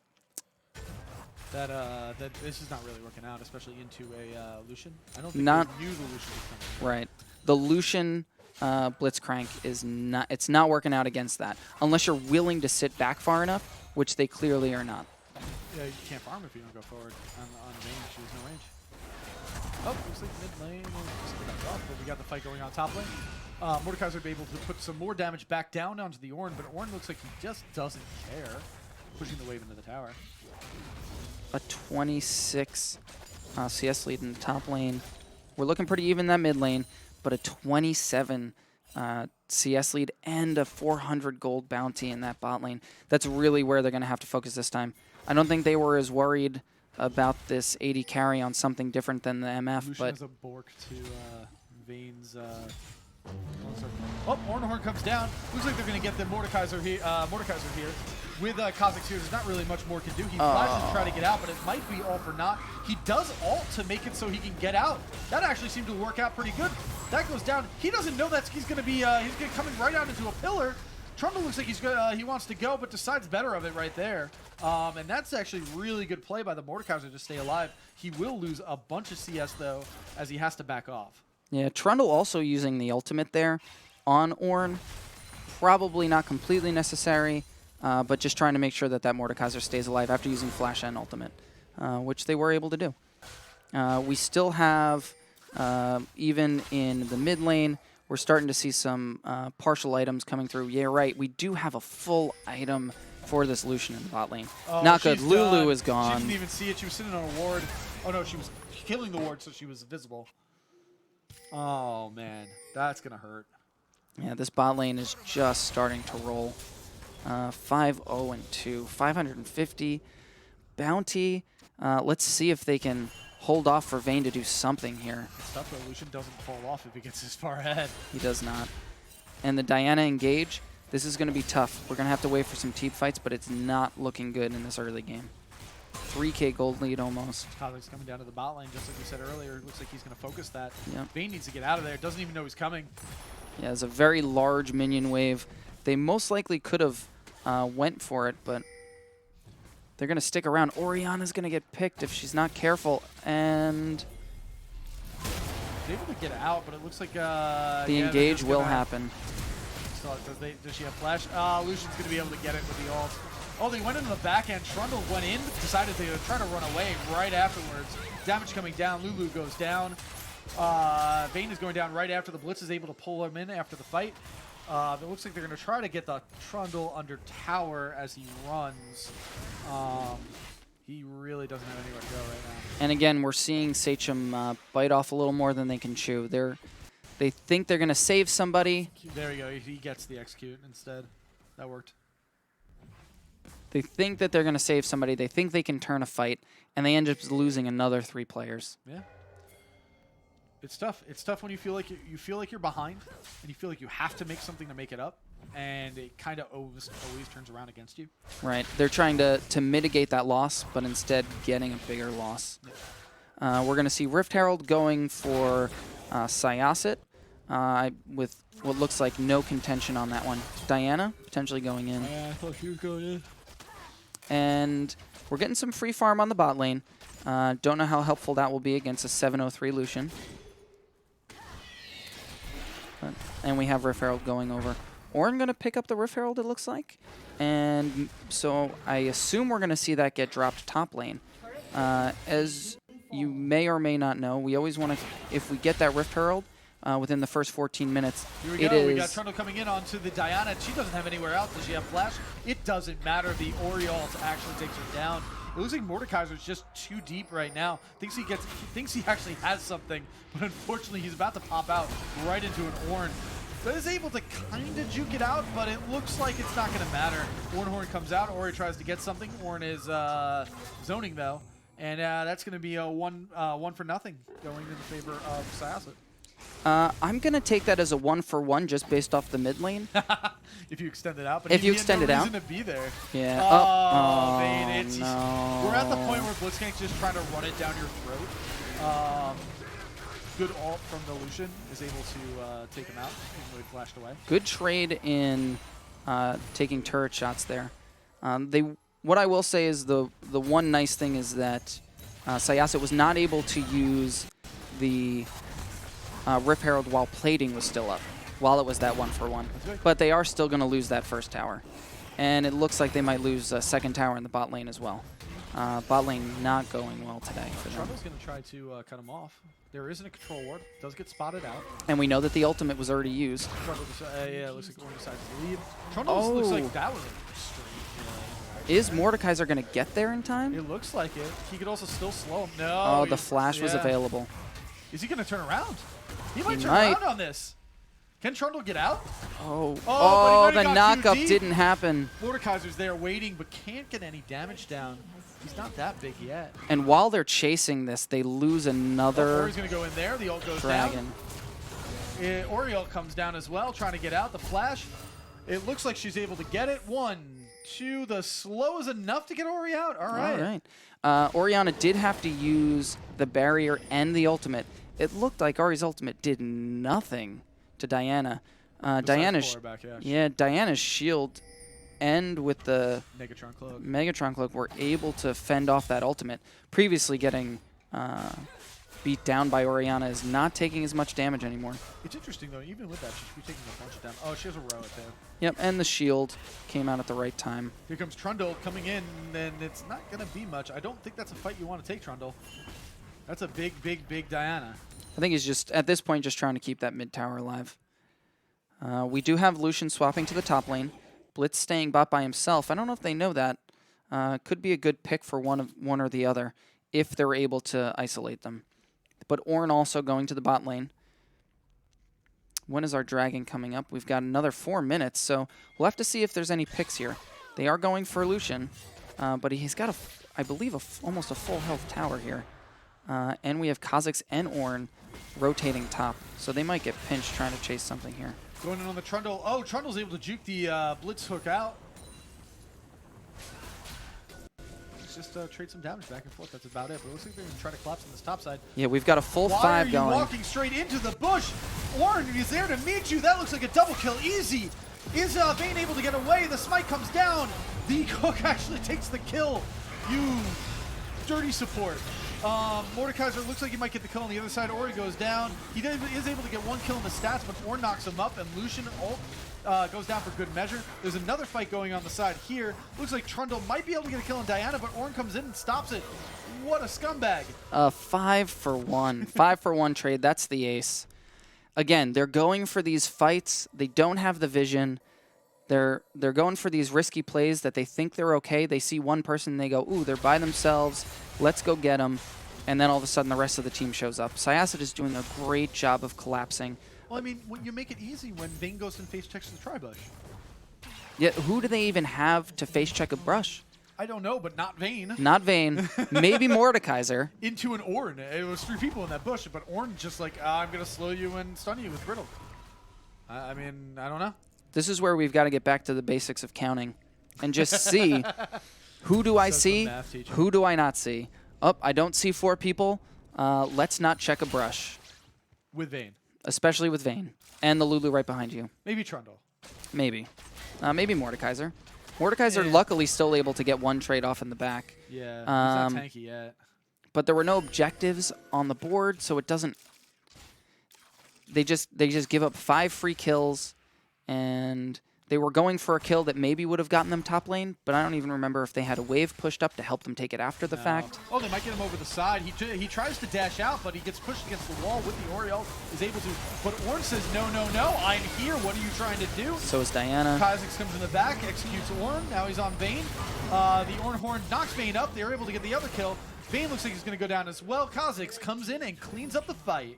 That this is not really working out, especially into a Lucian. I don't think they knew the Lucian was coming. Right. The Lucian Blitzcrank is not. It's not working out against that unless you're willing to sit back far enough, which they clearly are not. Yeah, you can't farm if you don't go forward on range. She has no range. Oh, looks like mid lane. But we got the fight going on top lane. Mordekaiser will be able to put some more damage back down onto the Ornn, but Ornn looks like he just doesn't care. Pushing the wave into the tower. A 26 CS lead in the top lane. We're looking pretty even in that mid lane, but a 27 CS lead and a 400 gold bounty in that bot lane. That's really where they're going to have to focus this time. I don't think they were as worried about this 80 carry on something different than the MF, Lucian but... has a Bork to Vayne's... Oh, Ornhorn comes down. Looks like they're going to get the Mordekaiser here. With Kha'Zix here, there's not really much more can do. He flashes to try to get out, but it might be all for naught. He does ult to make it so he can get out. That actually seemed to work out pretty good. That goes down. He doesn't know that he's going to be coming right out into a pillar. Trundle looks like he wants to go, but decides better of it right there. And that's actually really good play by the Mordekaiser to stay alive. He will lose a bunch of CS, though, as he has to back off. Yeah, Trundle also using the ultimate there on Ornn. Probably not completely necessary, but just trying to make sure that that Mordekaiser stays alive after using Flash and ultimate, which they were able to do. We still have, even in the mid lane, we're starting to see some partial items coming through. Yeah, right, we do have a full item for this Lucian in the bot lane. Oh, not good. Lulu is gone. She didn't even see it. She was sitting on a ward. Oh, no, she was killing the ward, so she was visible. Oh, man. That's going to hurt. Yeah, this bot lane is just starting to roll. 5-0-2, 550 bounty. Let's see if they can hold off for Vayne to do something here. It's tough though. Lucian doesn't fall off if he gets this far ahead. He does not. And the Diana engage, this is going to be tough. We're going to have to wait for some team fights, but it's not looking good in this early game. 3K gold lead almost. Kha'Zix coming down to the bot lane, just like we said earlier. It looks like he's going to focus that. Yep. Vayne needs to get out of there. Doesn't even know he's coming. Yeah, it's a very large minion wave. They most likely could have went for it, but they're going to stick around. Oriana's going to get picked if she's not careful, and She's able to get out, but it looks like the engage will happen. So does she have flash? Lucian's going to be able to get it with the ult. Oh, they went into the backhand. Trundle went in, decided to try to run away right afterwards. Damage coming down. Lulu goes down. Vayne is going down right after the Blitz is able to pull him in after the fight. It looks like they're going to try to get the Trundle under tower as he runs. He really doesn't have anywhere to go right now. And again, we're seeing Sachem bite off a little more than they can chew. They think they're going to save somebody. There you go. He gets the execute instead. That worked. They think that they're going to save somebody. They think they can turn a fight, and they end up losing another 3 players. Yeah. It's tough. It's tough when you feel like you're behind, and you feel like you have to make something to make it up, and it kind of always turns around against you. Right. They're trying to mitigate that loss, but instead getting a bigger loss. Yeah. We're going to see Rift Herald going for Syosset with what looks like no contention on that one. Diana potentially going in. I thought she was going in. And we're getting some free farm on the bot lane. Don't know how helpful that will be against a 703 Lucian. And we have Rift Herald going over. Ornn going to pick up the Rift Herald, it looks like. And so I assume we're going to see that get dropped top lane. As you may or may not know, we always want to, if we get that Rift Herald within the first 14 minutes, here we go. We got Trundle coming in onto the Diana. She doesn't have anywhere else. Does she have flash? It doesn't matter. The Oriole actually takes her down. It looks like Mordekaiser's just too deep right now. Thinks he actually has something, but unfortunately he's about to pop out right into an Ornn. But is able to kind of juke it out, but it looks like it's not going to matter. Ornhorn comes out. Ori tries to get something. Ornn is zoning though, and that's going to be a one for nothing going in favor of Syosset. I'm going to take that as a 1-for-1 just based off the mid lane. If you extend it out. But if you extend no it out. reason to be there. Yeah. Vayne, no. We're at the point where Blitzcank's just trying to run it down your throat. Good ult from the Lucian is able to take him out, even though he flashed away. Good trade in taking turret shots there. What I will say is the one nice thing is that Syosset was not able to use the Rift Herald while plating was still up, while it was that 1-for-1. But they are still going to lose that first tower. And it looks like they might lose a second tower in the bot lane as well. Bot lane not going well today for them. Trundle's going to try to cut him off. There isn't a control ward. Does get spotted out. And we know that the ultimate was already used. Trundle yeah, it looks like Ornn decides to leave. Trundle looks like that was a straight. Is Mordekaiser going to get there in time? It looks like it. He could also still slow him. No. Oh, the flash was available. Is he going to turn around? He might turn around on this. Can Trundle get out? Oh, the knockup didn't happen. Mordekaiser's there waiting, but can't get any damage down. He's not that big yet. And while they're chasing this, they lose another Ori's going to go in there. The ult goes down. Oriole comes down as well, trying to get out. The flash. It looks like she's able to get it. 1, 2. The slow is enough to get Ori out. All right. Oriana did have to use the barrier and the ultimate. It looked like Ori's ultimate did nothing to Diana. Diana's shield and with the Megatron Cloak were able to fend off that ultimate. Previously getting beat down by Oriana is not taking as much damage anymore. It's interesting though, even with that, she should be taking a bunch of damage. Oh, she has a row at there. Yep, and the shield came out at the right time. Here comes Trundle coming in, and it's not going to be much. I don't think that's a fight you want to take, Trundle. That's a big, big, big Diana. I think he's just, at this point, just trying to keep that mid tower alive. We do have Lucian swapping to the top lane. Blitz staying bot by himself. I don't know if they know that. Could be a good pick for one or the other if they're able to isolate them. But Ornn also going to the bot lane. When is our dragon coming up? We've got another 4 minutes, so we'll have to see if there's any picks here. They are going for Lucian, but he's got, I believe, almost a full health tower here. And we have Kha'Zix and Ornn rotating top, so they might get pinched trying to chase something here. Going in on the Trundle. Oh, Trundle's able to juke the Blitz hook out. Just trade some damage back and forth. That's about it. But it looks like they're going to try to collapse on this top side. Yeah, we've got a full 5 going. Why are you walking straight into the bush? Ornn is there to meet you. That looks like a double kill. Easy. Is Vayne able to get away? The smite comes down. The Cook actually takes the kill. You dirty support. Mordekaiser looks like he might get the kill on the other side. Ori goes down. He is able to get one kill in the stats, but Orn knocks him up, and Lucian ult goes down for good measure. There's another fight going on the side here. Looks like Trundle might be able to get a kill on Diana, but Orn comes in and stops it. What a scumbag. 5 for 1. 5 for 1 trade. That's the ace. Again, they're going for these fights. They don't have the vision. They're going for these risky plays that they think they're okay. They see one person and they go, ooh, they're by themselves. Let's go get them. And then all of a sudden the rest of the team shows up. Syosset is doing a great job of collapsing. Well, I mean, when you make it easy when Vayne goes and face checks the tri-bush. Yeah, who do they even have to face check a brush? I don't know, but not Vayne. Not Vayne. Maybe Mordekaiser. Into an Orn. It was 3 people in that bush, but Orn just like, I'm going to slow you and stun you with Brittle. I mean, I don't know. This is where we've got to get back to the basics of counting and just see who do I see, who do I not see. Oh, I don't see 4 people. Let's not check a brush. With Vayne. Especially with Vayne. And the Lulu right behind you. Maybe Trundle. Maybe. Maybe Mordekaiser. Mordekaiser luckily still able to get one trade off in the back. Yeah, he's not tanky yet. But there were no objectives on the board, so it doesn't... They just give up 5 free kills, and they were going for a kill that maybe would have gotten them top lane, but I don't even remember if they had a wave pushed up to help them take it after the fact. Oh, they might get him over the side. He tries to dash out, but he gets pushed against the wall with the Oriel. Is able to, but Orn says, no, no, no, I'm here. What are you trying to do? So is Diana. Kha'Zix comes in the back, executes Orn. Now he's on Vayne. The Orn Horn knocks Vayne up. They're able to get the other kill. Vayne looks like he's going to go down as well. Kha'Zix comes in and cleans up the fight.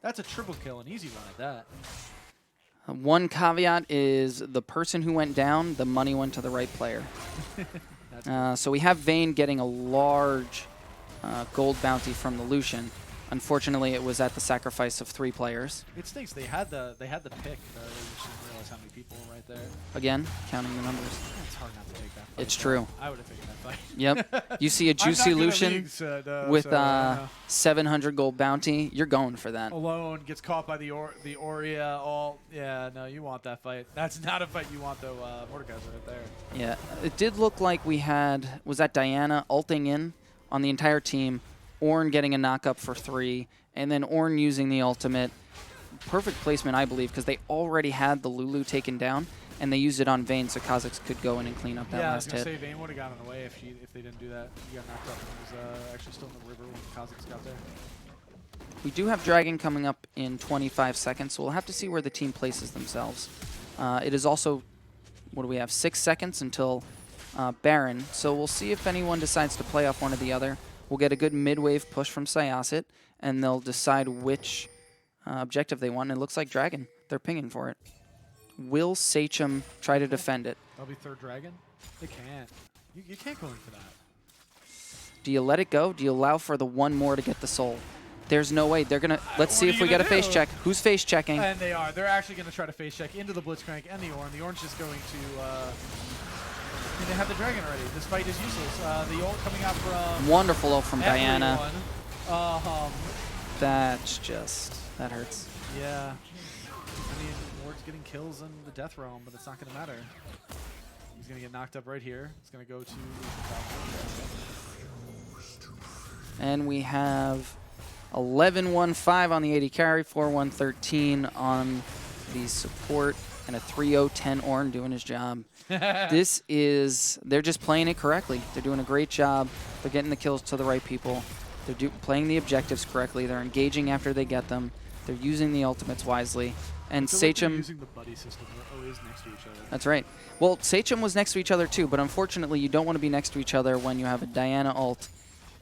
That's a triple kill, an easy one at that. One caveat is the person who went down, the money went to the right player. So we have Vayne getting a large gold bounty from the Lucian. Unfortunately, it was at the sacrifice of 3 players. It stinks. They had the pick. You just didn't realize how many people were right there. Again, counting the numbers. It's hard not to take that fight. It's true. I would have taken that fight. Yep. You see a juicy Lucian with so, 700 gold bounty, you're going for that. Alone, gets caught by the Aurea. Yeah, no, you want that fight. That's not a fight you want, though, Mordekaiser right there. Yeah, it did look like we had, was that Diana ulting in on the entire team, Orn getting a knock-up for 3, and then Orn using the ultimate. Perfect placement, I believe, because they already had the Lulu taken down, and they used it on Vayne so Kha'Zix could go in and clean up that last hit. Yeah, I was going to say Vayne would have gotten away if they didn't do that. He got knocked up and was actually still in the river when Kha'Zix got there. We do have Dragon coming up in 25 seconds, so we'll have to see where the team places themselves. It is also, what do we have, 6 seconds until Baron, so we'll see if anyone decides to play off one or the other. We'll get a good mid-wave push from Syosset, and they'll decide which objective they want. And it looks like Dragon. They're pinging for it. Will Sachem try to defend it? That'll be 3rd Dragon? They can't. You can't go in for that. Do you let it go? Do you allow for the one more to get the soul? There's no way. They're going to... Let's see if we get a face check. Who's face checking? And they are. They're actually going to try to face check into the Blitzcrank and the Orn. The Orn's just going to... they have the Dragon already. This fight is useless. The ult coming out from... Wonderful ult from Diana. That's just... That hurts. Yeah. I mean, Ward's getting kills in the Death Realm, but it's not going to matter. He's going to get knocked up right here. It's going to go to... And we have 11-1-5 on the 80 carry, 4-1-13 on the support, and a 3-0-10 Orn doing his job. This is... They're just playing it correctly. They're doing a great job. They're getting the kills to the right people. They're playing the objectives correctly. They're engaging after they get them. They're using the ultimates wisely. And Sachem... using the buddy system. They're always next to each other. That's right. Well, Sachem was next to each other too, but unfortunately you don't want to be next to each other when you have a Diana ult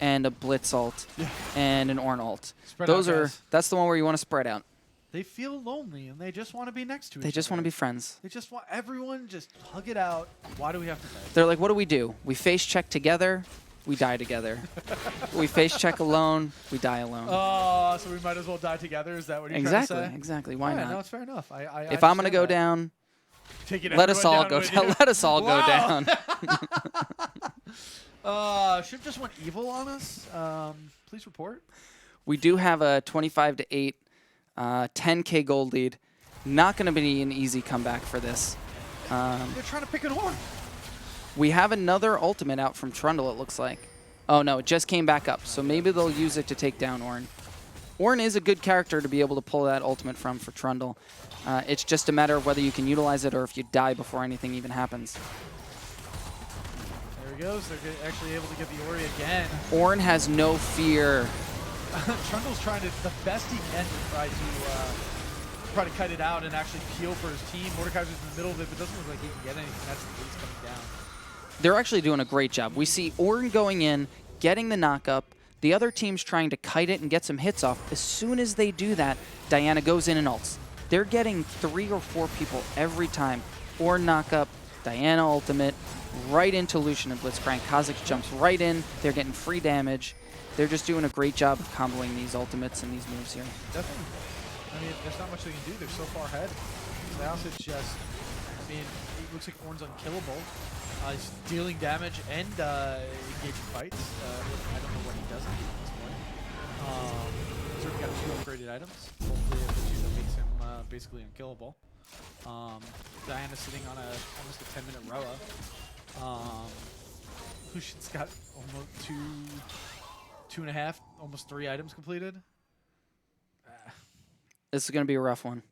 and a Blitz ult and an Orn ult. That's the one where you want to spread out. They feel lonely and they just want to be next to each other. They just want to be friends. They just want everyone just hug it out. Why do we have to fight? They're like, what do? We face check together, we die together. We face check alone, we die alone. Oh, so we might as well die together? Is that what you're trying to say? Exactly. Why not? No, it's fair enough. If I'm going to go down, let us all go down. Let us all go down. Shiv just went evil on us. Please report. We do have a 25-8, 10K gold lead. Not going to be an easy comeback for this. They're trying to pick an horn. We have another ultimate out from Trundle, it looks like. Oh, no, it just came back up, so maybe they'll use it to take down Ornn. Ornn is a good character to be able to pull that ultimate from for Trundle. It's just a matter of whether you can utilize it or if you die before anything even happens. There he goes. They're actually able to get the Ori again. Ornn has no fear. Trundle's trying to the best he can to try to kite it out and actually peel for his team. Mordekaiser's in the middle of it, but doesn't look like he can get anything. That's the base coming down. They're actually doing a great job. We see Ornn going in, getting the knock-up. The other team's trying to kite it and get some hits off. As soon as they do that, Diana goes in and ults. They're getting 3 or 4 people every time. Ornn knock-up, Diana ultimate, right into Lucian and Blitzcrank. Kha'Zix jumps right in. They're getting free damage. They're just doing a great job of comboing these ultimates and these moves here. Definitely. I mean, there's not much they can do. They're so far ahead. Syosset just, I mean, it looks like Ornn's unkillable. He's dealing damage and engaging fights. I don't know what he does at this point. Certainly got 2 upgraded items. Hopefully the 2 that makes him basically unkillable. Diana's sitting on almost a 10-minute Roa. Lucian's got almost 2.5, almost 3 items completed. This is going to be a rough one.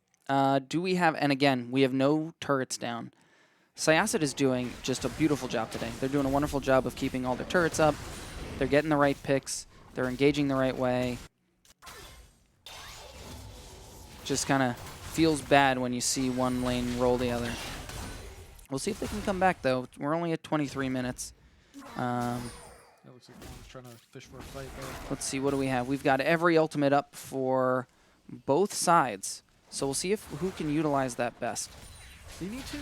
Do we have, and again, we have no turrets down. Syosset is doing just a beautiful job today. They're doing a wonderful job of keeping all their turrets up. They're getting the right picks. They're engaging the right way. Just kind of feels bad when you see one lane roll the other. We'll see if they can come back, though. We're only at 23 minutes. It looks like Ornn's trying to fish for a fight there. Let's see, what do we have? We've got every ultimate up for both sides. So we'll see who can utilize that best. They need to.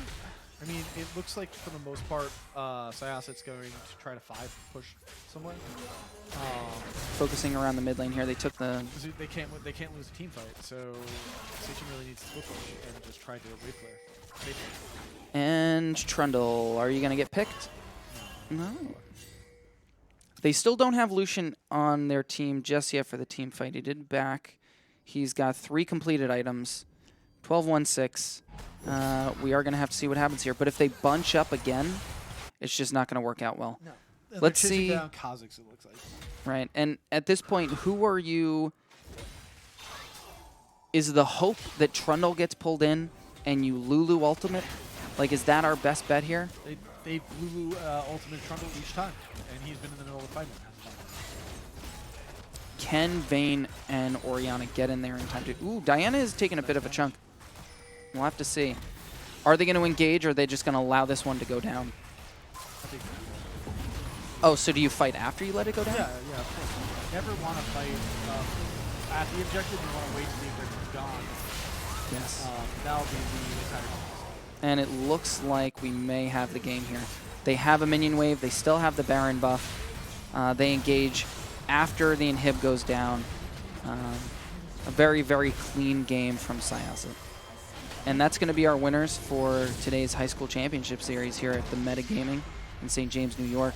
I mean, it looks like for the most part, Syosset's going to try to 5 push somewhere. Focusing around the mid lane here, they took the... They can't lose a team fight, so Sachem really needs to split push and just try to wave flare. And Trundle, are you going to get picked? No. They still don't have Lucian on their team just yet for the team fight. He did back. He's got 3 completed items. 12-1-6. We are going to have to see what happens here. But if they bunch up again, it's just not going to work out well. No. Let's see. Down Kha'Zix, it looks like. Right. And at this point, who are you? Is the hope that Trundle gets pulled in and you Lulu ultimate? Like, is that our best bet here? They Lulu ultimate Trundle each time, and he's been in the middle of the fight. Can Vayne and Orianna get in there in time to... Ooh, Diana is taking a bit of a chunk. We'll have to see. Are they going to engage, or are they just going to allow this one to go down? Oh, so do you fight after you let it go down? Yeah, of course. You never want to fight at the objective. You want to wait till the objective's gone. Yes. That'll be the entire process. And it looks like we may have the game here. They have a minion wave. They still have the Baron buff. They engage after the inhib goes down. A very, very clean game from Syosset. And that's going to be our winners for today's High School Championship Series here at the Meta Gaming in St. James, New York.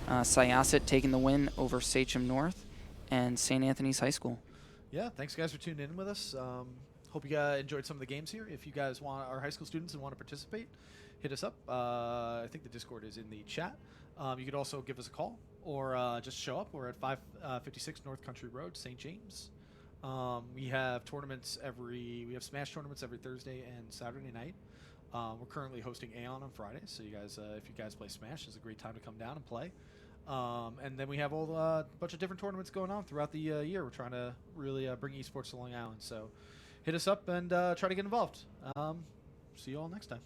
Syosset taking the win over Sachem North and St. Anthony's High School. Yeah, thanks guys for tuning in with us. Hope you guys enjoyed some of the games here. If you guys are high school students and want to participate, hit us up. I think the Discord is in the chat. You could also give us a call or just show up. We're at 556 North Country Road, St. James. We have tournaments we have Smash tournaments every Thursday and Saturday night. We're currently hosting Aeon on Fridays, so you guys, if you guys play Smash, it's a great time to come down and play. And then we have a bunch of different tournaments going on throughout the year. We're trying to really bring esports to Long Island, so hit us up and try to get involved. See you all next time.